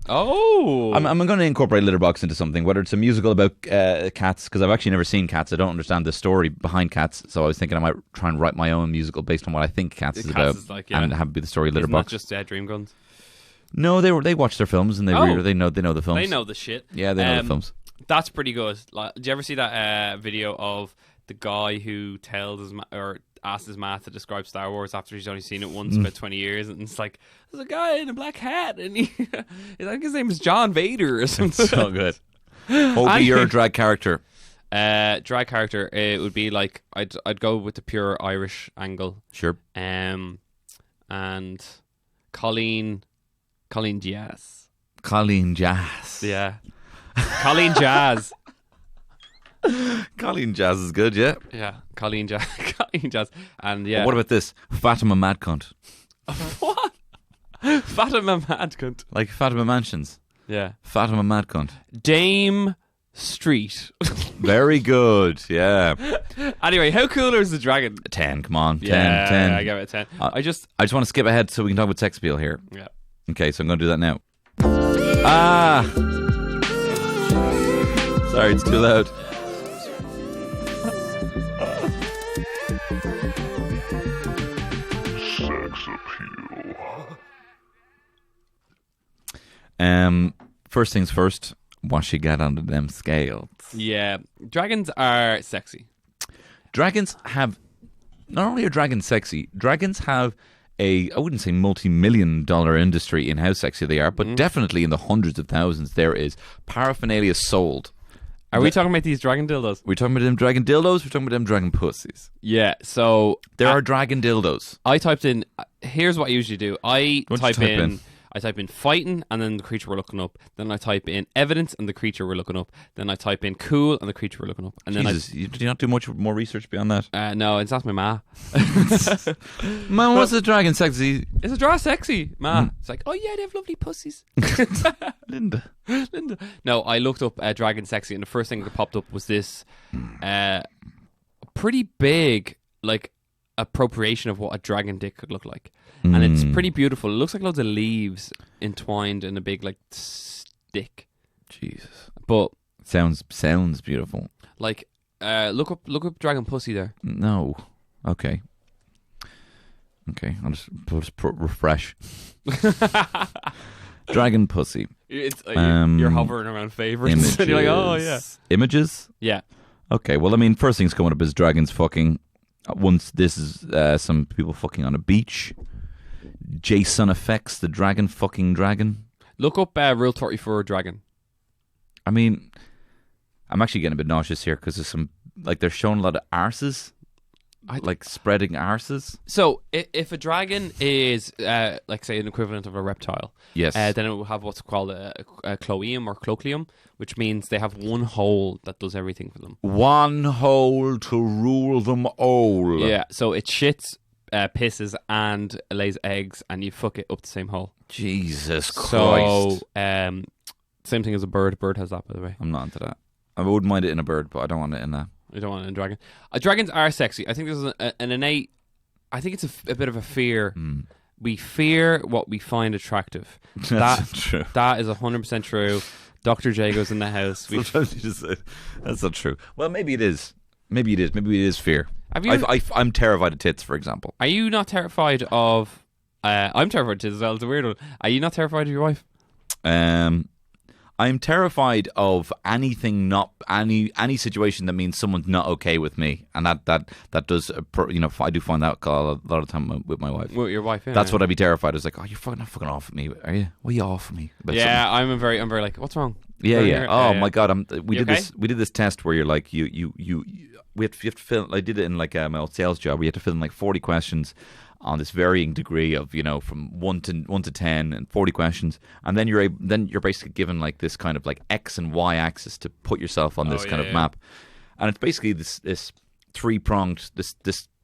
[SPEAKER 3] Oh,
[SPEAKER 1] I'm going to incorporate Litter Box into something, whether it's a musical about cats, because I've actually never seen Cats. I don't understand the story behind Cats, so I was thinking I might try and write my own musical based on what I think Cats is about, and have it be the story of Litter Box.
[SPEAKER 3] Not just Dream Guns.
[SPEAKER 1] No, they watch their films and they know the films.
[SPEAKER 3] They know the shit.
[SPEAKER 1] Yeah, they know the films.
[SPEAKER 3] That's pretty good. Like, did you ever see that video of the guy who tells or asks his ma to describe Star Wars after he's only seen it once about 20 years, and it's like there's a guy in a black hat and he's like his name is John Vader or something.
[SPEAKER 1] It's so good. What would be your drag character?
[SPEAKER 3] Drag character, it would be like I'd go with the pure Irish angle.
[SPEAKER 1] Sure.
[SPEAKER 3] And Colleen Jazz.
[SPEAKER 1] Colleen Jazz.
[SPEAKER 3] Yeah. Colleen Jazz.
[SPEAKER 1] Colleen Jazz is good, yeah.
[SPEAKER 3] Yeah, Colleen Jazz. Colleen Jazz. And yeah.
[SPEAKER 1] What about this? Fatima Mad Cunt.
[SPEAKER 3] What? Fatima Mad Cunt.
[SPEAKER 1] Like Fatima Mansions.
[SPEAKER 3] Yeah.
[SPEAKER 1] Fatima Mad Cunt.
[SPEAKER 3] Dame Street.
[SPEAKER 1] Very good, yeah.
[SPEAKER 3] Anyway, how cool is the dragon?
[SPEAKER 1] 10, come on. 10,
[SPEAKER 3] yeah,
[SPEAKER 1] 10.
[SPEAKER 3] I give it a 10. I just
[SPEAKER 1] want to skip ahead so we can talk about sex appeal here.
[SPEAKER 3] Yeah.
[SPEAKER 1] Okay, so I'm going to do that now. Sorry, it's too loud. Sex appeal. First things first, what she got under them scales?
[SPEAKER 3] Yeah, dragons are sexy.
[SPEAKER 1] Dragons have... Not only are dragons sexy, dragons have I wouldn't say multi-million-dollar industry in how sexy they are, but definitely in the hundreds of thousands there is paraphernalia sold.
[SPEAKER 3] Are we talking about these dragon dildos?
[SPEAKER 1] We're talking about them dragon dildos, we're talking about them dragon pussies.
[SPEAKER 3] Yeah, so...
[SPEAKER 1] There are dragon dildos.
[SPEAKER 3] I typed in... Here's what I usually do. I type in fighting, and then the creature we're looking up. Then I type in evidence, and the creature we're looking up. Then I type in cool, and the creature we're looking up. And
[SPEAKER 1] Jesus, did you not do much more research beyond that?
[SPEAKER 3] No, it's not my ma.
[SPEAKER 1] Man, what's a dragon sexy?
[SPEAKER 3] It's a draw sexy, ma. It's like, oh yeah, they have lovely pussies.
[SPEAKER 1] Linda.
[SPEAKER 3] No, I looked up dragon sexy, and the first thing that popped up was this pretty big, like, appropriation of what a dragon dick could look like. And it's pretty beautiful. It looks like loads of leaves entwined in a big, like, stick.
[SPEAKER 1] Jesus.
[SPEAKER 3] But
[SPEAKER 1] sounds beautiful.
[SPEAKER 3] Like, look up dragon pussy there.
[SPEAKER 1] No. Okay. I'll just refresh. Dragon pussy.
[SPEAKER 3] It's, you're hovering around favorites.
[SPEAKER 1] Images.
[SPEAKER 3] And you're like, oh, yeah.
[SPEAKER 1] Images?
[SPEAKER 3] Yeah.
[SPEAKER 1] Okay, well, I mean, first thing's coming up is dragons fucking. Once this is some people fucking on a beach. Jason Effects, the dragon fucking dragon.
[SPEAKER 3] Look up Rule 34 Dragon.
[SPEAKER 1] I mean, I'm actually getting a bit nauseous here because there's some, like, they're showing a lot of arses. Like spreading arses.
[SPEAKER 3] So, if a dragon is, like, say, an equivalent of a reptile,
[SPEAKER 1] Yes.
[SPEAKER 3] then it will have what's called a cloeum or cloacium, which means they have one hole that does everything for them.
[SPEAKER 1] One hole to rule them all.
[SPEAKER 3] Yeah, so it shits, pisses, and lays eggs, and you fuck it up the same hole.
[SPEAKER 1] Jesus Christ.
[SPEAKER 3] So, same thing as a bird. Bird has that, by the way.
[SPEAKER 1] I'm not into that. I wouldn't mind it in a bird, but I don't want it in that.
[SPEAKER 3] You don't want it in a dragon. Dragons are sexy. I think there's an innate... I think it's a bit of a fear. We fear what we find attractive.
[SPEAKER 1] That's true.
[SPEAKER 3] That is 100% true. Dr. Jago's in the house.
[SPEAKER 1] Sometimes you just say, that's not true. Well, maybe it is. Maybe it is. Maybe it is fear.
[SPEAKER 3] Have you?
[SPEAKER 1] I'm terrified of tits, for example.
[SPEAKER 3] Are you not terrified of... I'm terrified of tits as well. It's a weird one. Are you not terrified of your wife?
[SPEAKER 1] I'm terrified of anything, not any situation that means someone's not okay with me, and that does, I do find that a lot of the time with my wife.
[SPEAKER 3] With your wife, yeah.
[SPEAKER 1] That's what I'd be terrified. It's like, oh, you're not fucking off at me, are you? What are you off at me? About
[SPEAKER 3] yeah,
[SPEAKER 1] something?
[SPEAKER 3] I'm very like, what's wrong?
[SPEAKER 1] Yeah. Oh my god, we
[SPEAKER 3] You
[SPEAKER 1] did
[SPEAKER 3] okay?
[SPEAKER 1] we did this test where you're like you have to fill. I did it in like my old sales job. We had to fill in like 40 questions on this varying degree of, from 1 to 10 and 40 questions, and then you're basically given like this kind of like X and Y axis to put yourself on this kind of map, and it's basically this three-pronged this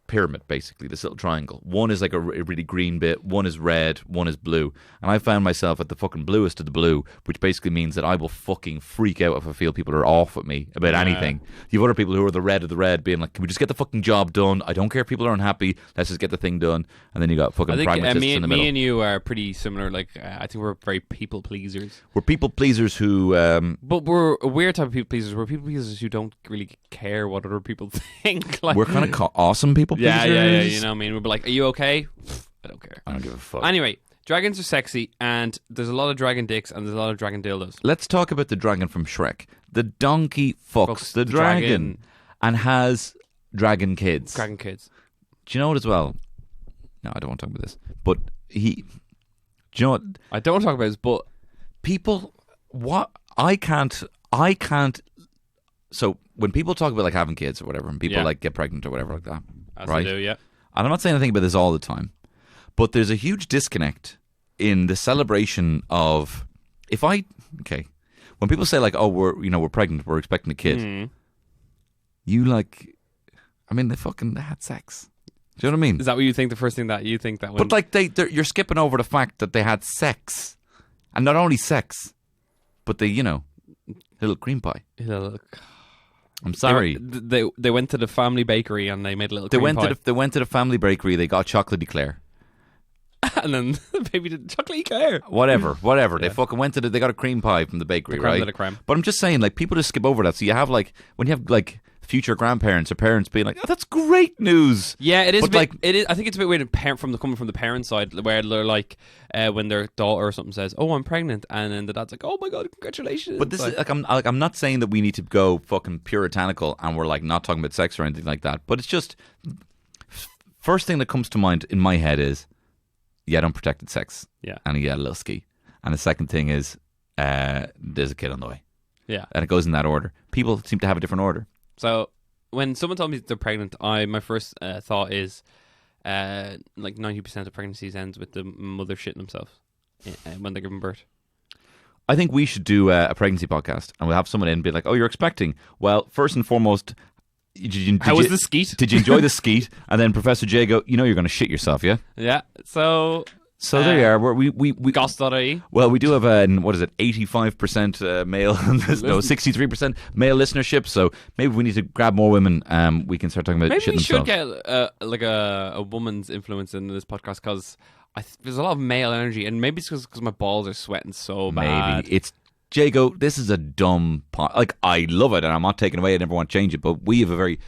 [SPEAKER 1] pyramid, basically this little triangle. One is like a really green bit, one is red, one is blue, and I found myself at the fucking bluest of the blue, which basically means that I will fucking freak out if I feel people are off at me about anything. You have other people who are the red of the red being like, can we just get the fucking job done? I don't care if people are unhappy, let's just get the thing done. And then you got fucking
[SPEAKER 3] I think
[SPEAKER 1] pragmatists in the middle.
[SPEAKER 3] me and you are pretty similar. Like, I think we're very people pleasers.
[SPEAKER 1] We're people pleasers who
[SPEAKER 3] But we're a weird type of people pleasers. We're people pleasers who don't really care what other people think. Like,
[SPEAKER 1] we're kind of awesome people pleasers.
[SPEAKER 3] Yeah. You know what I mean? We'll be like, are you okay? I don't care.
[SPEAKER 1] I don't give a fuck.
[SPEAKER 3] Anyway, dragons are sexy, and there's a lot of dragon dicks, and there's a lot of dragon dildos.
[SPEAKER 1] Let's talk about the dragon from Shrek. The donkey fucks the dragon and has dragon kids.
[SPEAKER 3] Dragon kids.
[SPEAKER 1] Do you know what as well? No, I don't want to talk about this. But do you know what?
[SPEAKER 3] I don't want to talk about this, but
[SPEAKER 1] People, what? I can't. So when people talk about like having kids or whatever, and people like get pregnant or whatever like that,
[SPEAKER 3] as
[SPEAKER 1] right?
[SPEAKER 3] they do, yeah.
[SPEAKER 1] And I'm not saying anything about this all the time, but there's a huge disconnect in the celebration of when people say like, oh, we're pregnant, we're expecting a kid. You like, I mean, they had sex. Do you know what I mean?
[SPEAKER 3] Is that what you think? The first thing that you think that?
[SPEAKER 1] But like you're skipping over the fact that they had sex, and not only sex, but they, little cream pie. I'm sorry.
[SPEAKER 3] They went to the family bakery and they made a little
[SPEAKER 1] They
[SPEAKER 3] cream
[SPEAKER 1] went
[SPEAKER 3] pie.
[SPEAKER 1] they went to the family bakery. They got chocolate eclair.
[SPEAKER 3] And then the baby did chocolate eclair.
[SPEAKER 1] Whatever. They fucking went to they got a cream pie from the bakery,
[SPEAKER 3] creme
[SPEAKER 1] right?
[SPEAKER 3] de la creme.
[SPEAKER 1] But I'm just saying, like, people just skip over that. So you have like when you have like future grandparents or parents being like, "Oh, that's great news."
[SPEAKER 3] Yeah, it is.
[SPEAKER 1] But,
[SPEAKER 3] a bit,
[SPEAKER 1] like-
[SPEAKER 3] it is. I think it's a bit weird coming from the parent side, where they're like, when their daughter or something says, "Oh, I'm pregnant," and then the dad's like, "Oh my god, congratulations!"
[SPEAKER 1] But this is like I'm not saying that we need to go fucking puritanical and we're like not talking about sex or anything like that. But it's just first thing that comes to mind in my head is unprotected sex.
[SPEAKER 3] Yeah.
[SPEAKER 1] And a little ski. And the second thing is there's a kid on the way.
[SPEAKER 3] yeah.
[SPEAKER 1] And it goes in that order. People seem to have a different order.
[SPEAKER 3] So when someone told me they're pregnant, my first thought is like 90% of pregnancies ends with the mother shitting themselves when they're giving birth.
[SPEAKER 1] I think we should do a pregnancy podcast, and we'll have someone in and be like, "Oh, you're expecting." Well, first and foremost,
[SPEAKER 3] How was the skeet?
[SPEAKER 1] Did you enjoy the skeet? And then Professor Jago, you're going to shit yourself, yeah?
[SPEAKER 3] Yeah. So
[SPEAKER 1] there you are. We
[SPEAKER 3] Goss.ie.
[SPEAKER 1] Well, we do have 85% male, no, 63% male listenership. So maybe we need to grab more women. We can start talking about
[SPEAKER 3] Maybe
[SPEAKER 1] shit
[SPEAKER 3] we should
[SPEAKER 1] themselves.
[SPEAKER 3] get like a woman's influence in this podcast, because there's a lot of male energy, and maybe it's because my balls are sweating so bad.
[SPEAKER 1] Maybe it's Jago. This is a dumb like I love it, and I'm not taking away. I never want to change it, but we have a very.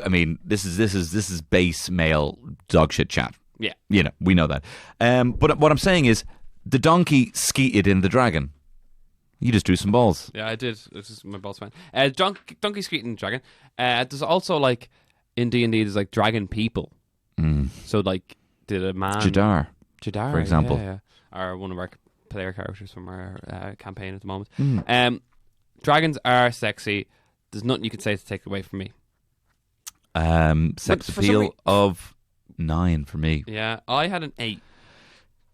[SPEAKER 1] I mean, this is base male dog shit chat.
[SPEAKER 3] Yeah.
[SPEAKER 1] We know that. But what I'm saying is The donkey skeeted in the dragon. You just drew some balls.
[SPEAKER 3] Yeah, I did. This is my boss fan. Donkey Skeeting Dragon. There's also like in D&D. There's like dragon people. So like, did a man
[SPEAKER 1] Jadar,
[SPEAKER 3] for
[SPEAKER 1] example.
[SPEAKER 3] yeah. Are one of our player characters from our campaign at the moment. Dragons are sexy. There's nothing you can say to take away from me.
[SPEAKER 1] Sex
[SPEAKER 3] But for
[SPEAKER 1] appeal of 9 for me.
[SPEAKER 3] Yeah, I had an 8.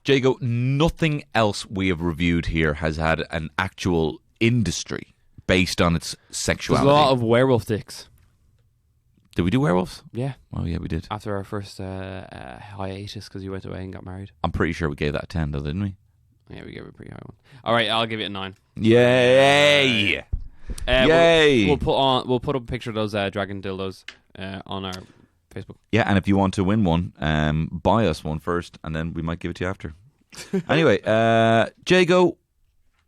[SPEAKER 1] Jago, nothing else we have reviewed here has had an actual industry based on its
[SPEAKER 3] There's
[SPEAKER 1] sexuality.
[SPEAKER 3] a lot of werewolf dicks.
[SPEAKER 1] Did we do werewolves?
[SPEAKER 3] Yeah,
[SPEAKER 1] Oh, yeah, we did.
[SPEAKER 3] after our first hiatus because you went away and got married.
[SPEAKER 1] I'm pretty sure we gave that a 10, though, didn't we?
[SPEAKER 3] Yeah, we gave it a pretty high one. All right, I'll give it a 9.
[SPEAKER 1] Yay! Yay!
[SPEAKER 3] We'll put up a picture of those dragon dildos on our Facebook.
[SPEAKER 1] Yeah, and if you want to win one, buy us one first, and then we might give it to you after. Anyway, Jago,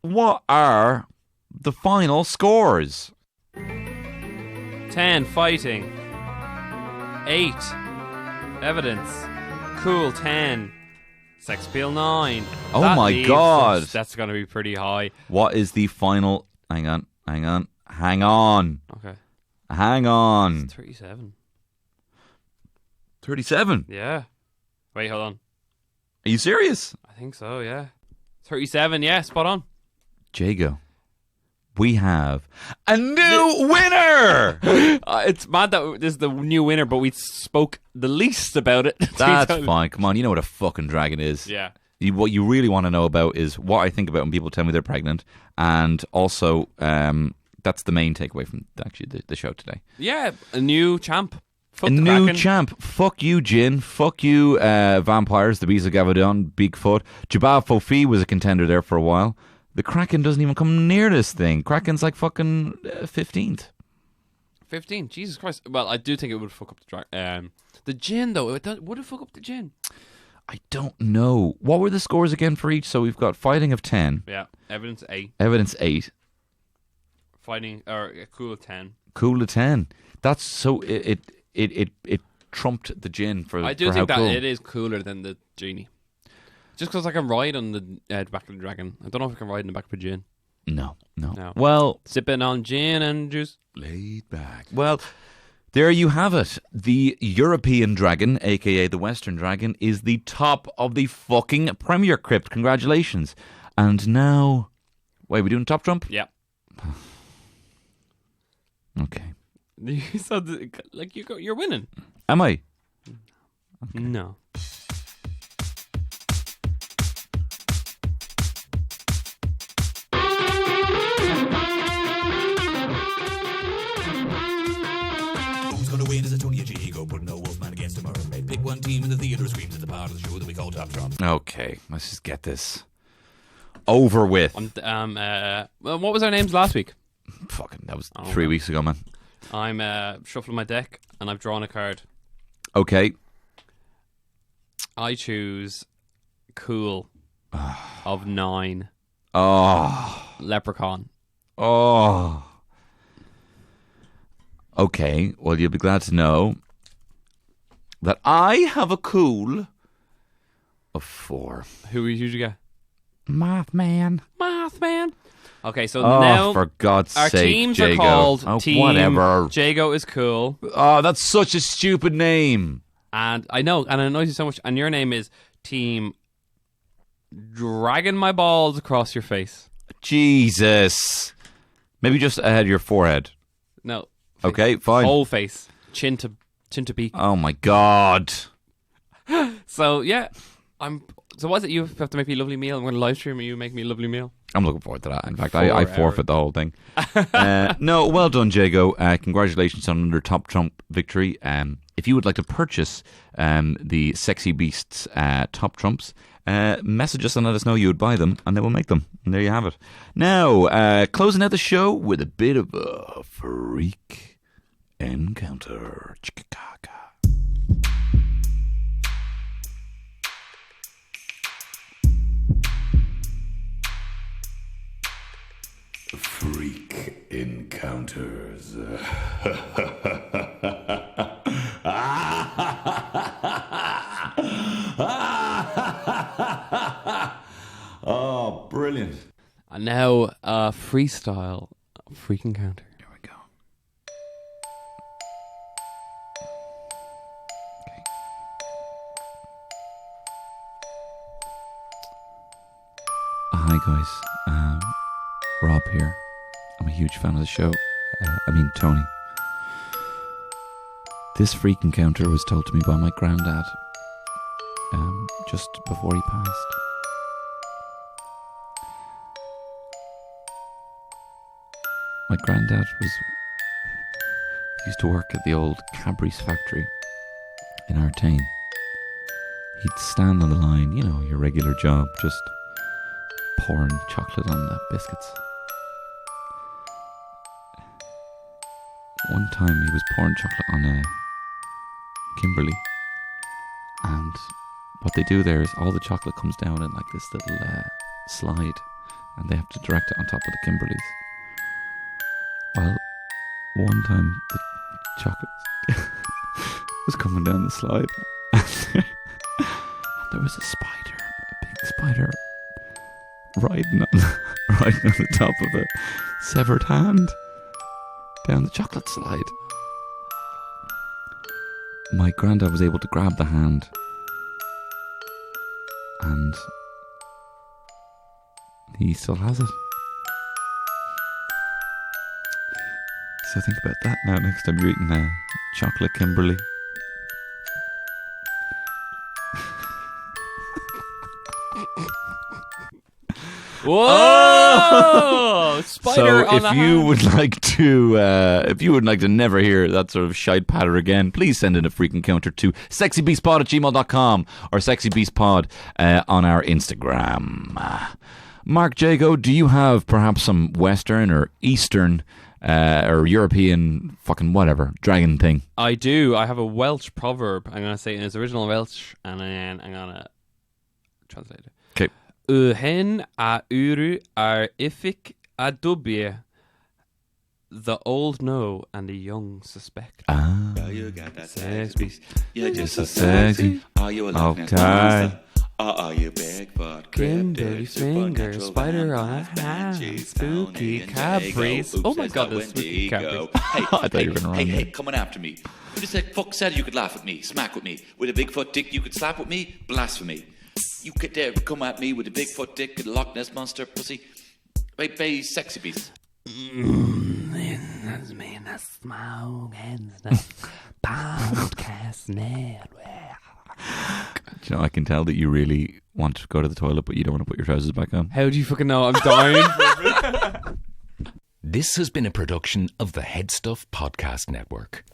[SPEAKER 1] what are the final scores?
[SPEAKER 3] 10 fighting, 8 evidence, cool 10, sex appeal 9.
[SPEAKER 1] Oh
[SPEAKER 3] That
[SPEAKER 1] my
[SPEAKER 3] leaves
[SPEAKER 1] God.
[SPEAKER 3] us- That's going to be pretty high.
[SPEAKER 1] What is the final... Hang on.
[SPEAKER 3] Okay,
[SPEAKER 1] Hang on.
[SPEAKER 3] 37.
[SPEAKER 1] 37.
[SPEAKER 3] Yeah. Wait, hold on.
[SPEAKER 1] Are you serious?
[SPEAKER 3] I think so. Yeah. 37. Yeah, spot on.
[SPEAKER 1] Jago, we have a new winner!
[SPEAKER 3] It's mad that this is the new winner, but we spoke the least about it.
[SPEAKER 1] That's fine. Come on, you know what a fucking dragon is.
[SPEAKER 3] Yeah.
[SPEAKER 1] What you really want to know about is what I think about when people tell me they're pregnant, and also that's the main takeaway from actually the show today.
[SPEAKER 3] Yeah, a new champ. Fuck
[SPEAKER 1] A
[SPEAKER 3] the
[SPEAKER 1] new
[SPEAKER 3] Kraken.
[SPEAKER 1] champ. Fuck you, Jin. Fuck you, vampires. The Beast of Gavadon, Bigfoot. Jabal Fofi was a contender there for a while. The Kraken doesn't even come near this thing. Kraken's like fucking 15th.
[SPEAKER 3] 15. Jesus Christ. Well, I do think it would fuck up the gin, though. Would it fuck up the gin?
[SPEAKER 1] I don't know. What were the scores again for each? So we've got fighting of 10,
[SPEAKER 3] Yeah. Evidence 8.
[SPEAKER 1] evidence 8,
[SPEAKER 3] Fighting, or cool 10.
[SPEAKER 1] cool of 10. That's so it trumped the gin for.
[SPEAKER 3] I do
[SPEAKER 1] for
[SPEAKER 3] think
[SPEAKER 1] how
[SPEAKER 3] that
[SPEAKER 1] cool.
[SPEAKER 3] it is cooler than the genie. Just because I can ride on the back of the dragon. I don't know if I can ride in the back of a gin.
[SPEAKER 1] No.
[SPEAKER 3] No.
[SPEAKER 1] Well,
[SPEAKER 3] Sipping on gin and juice.
[SPEAKER 1] laid back. Well, there you have it. The European dragon, aka the Western dragon, is the top of the fucking Premier Crypt. Congratulations. And now, wait, we doing top trump?
[SPEAKER 3] Yeah.
[SPEAKER 1] Okay.
[SPEAKER 3] So, like, you're winning.
[SPEAKER 1] Am I?
[SPEAKER 3] No.
[SPEAKER 4] Who's gonna win? Is it Tony or Jago? Putting a Wolfman against a mermaid. Pick one team in the theatre screams at the part of the show that we call Top Trump.
[SPEAKER 1] Okay, let's just get this over with.
[SPEAKER 3] Well, what was our names last week?
[SPEAKER 1] Fucking, that was 3 weeks ago, man.
[SPEAKER 3] I'm shuffling my deck and I've drawn a card.
[SPEAKER 1] Okay.
[SPEAKER 3] I choose cool of 9.
[SPEAKER 1] Oh.
[SPEAKER 3] Leprechaun.
[SPEAKER 1] Oh. Okay, well, you'll be glad to know that I have a cool of 4.
[SPEAKER 3] Who did you get?
[SPEAKER 1] Mothman.
[SPEAKER 3] Mothman. Okay, so
[SPEAKER 1] Oh,
[SPEAKER 3] now
[SPEAKER 1] for God's
[SPEAKER 3] our
[SPEAKER 1] sake,
[SPEAKER 3] teams
[SPEAKER 1] Jago.
[SPEAKER 3] are called
[SPEAKER 1] Oh,
[SPEAKER 3] Team
[SPEAKER 1] whatever.
[SPEAKER 3] Jago is cool.
[SPEAKER 1] Oh, that's such a stupid name.
[SPEAKER 3] And I know, and it annoys you so much. And your name is Team Dragging My Balls Across Your Face.
[SPEAKER 1] Jesus. Maybe just ahead of your forehead.
[SPEAKER 3] No.
[SPEAKER 1] Okay, fine.
[SPEAKER 3] Whole face. Chin to beak.
[SPEAKER 1] Oh, my God.
[SPEAKER 3] So, yeah. So what's it? You have to make me a lovely meal. I'm going to live stream and you make me a lovely meal.
[SPEAKER 1] I'm looking forward to that. In fact, I
[SPEAKER 3] 4
[SPEAKER 1] forfeit the whole thing. No, well done, Jago. Congratulations on another Top Trump victory. If you would like to purchase the Sexy Beasts Top Trumps, message us and let us know you would buy them, and then we'll make them. And there you have it. Now, closing out the show with a bit of a freak encounter. Chicka-ka-ka. Freak encounters.
[SPEAKER 3] And now, freestyle freak encounter.
[SPEAKER 1] Here we go. Okay. Hi guys, Rob here. I'm a huge fan of the show. Tony. This freak encounter was told to me by my granddad just before he passed. My granddad used to work at the old Cadbury's factory in Artane. He'd stand on the line, you know, your regular job, just pouring chocolate on the biscuits. One time he was pouring chocolate on a Kimberley, and what they do there is all the chocolate comes down in like this little slide, and they have to direct it on top of the Kimberleys. Well, one time the chocolate was coming down the slide, and there was a spider, a big spider, riding on the top of a severed hand down the chocolate slide. My granddad was able to grab the hand, and he still has it. So think about that now next time you're eating a chocolate Kimberley.
[SPEAKER 3] Whoa! Spider
[SPEAKER 1] So
[SPEAKER 3] on
[SPEAKER 1] if
[SPEAKER 3] the
[SPEAKER 1] you
[SPEAKER 3] hand.
[SPEAKER 1] would like to never hear that sort of shite patter again, please send in a freak encounter to sexybeastpod@gmail.com or sexybeastpod on our Instagram. Mark Jago, do you have perhaps some Western or Eastern or European fucking whatever dragon thing?
[SPEAKER 3] I do. I have a Welsh proverb. I'm going to say it in its original Welsh, and then I'm going to translate it.
[SPEAKER 1] Okay.
[SPEAKER 3] Hen a uru ar ifik a dubie. The old know and the young suspect.
[SPEAKER 1] Ah,
[SPEAKER 2] You got that
[SPEAKER 3] Sex
[SPEAKER 2] sex
[SPEAKER 3] beast.
[SPEAKER 2] You're just
[SPEAKER 1] so
[SPEAKER 2] a
[SPEAKER 1] sexy.
[SPEAKER 2] Are you a Loch Ness
[SPEAKER 1] Okay.
[SPEAKER 2] monster? Or are you Bigfoot?
[SPEAKER 3] Kimberly's finger,
[SPEAKER 2] supernatural
[SPEAKER 3] spider on a
[SPEAKER 2] vampire,
[SPEAKER 3] hand,
[SPEAKER 2] banshees,
[SPEAKER 3] spooky
[SPEAKER 2] Tony and
[SPEAKER 3] Cadbury's.
[SPEAKER 2] Jago.
[SPEAKER 3] Oh my
[SPEAKER 2] Oops,
[SPEAKER 3] God,
[SPEAKER 2] that's
[SPEAKER 3] the spooky
[SPEAKER 2] Wendigo.
[SPEAKER 3] Cadbury's.
[SPEAKER 2] Hey,
[SPEAKER 1] I thought you were gonna run
[SPEAKER 2] hey,
[SPEAKER 1] there.
[SPEAKER 2] coming after me. Who just said, fuck said you could laugh at me, smack with me. With a Bigfoot dick you could slap with me, blasphemy. You could dare come at me with a Bigfoot dick, the Loch Ness monster, pussy. Bay sexy beast.
[SPEAKER 3] That's me, that's podcast network.
[SPEAKER 1] Do you know, I can tell that you really want to go to the toilet, but you don't want to put your trousers back on.
[SPEAKER 3] How do you fucking know? I'm dying.
[SPEAKER 5] This has been a production of the Head Stuff Podcast Network.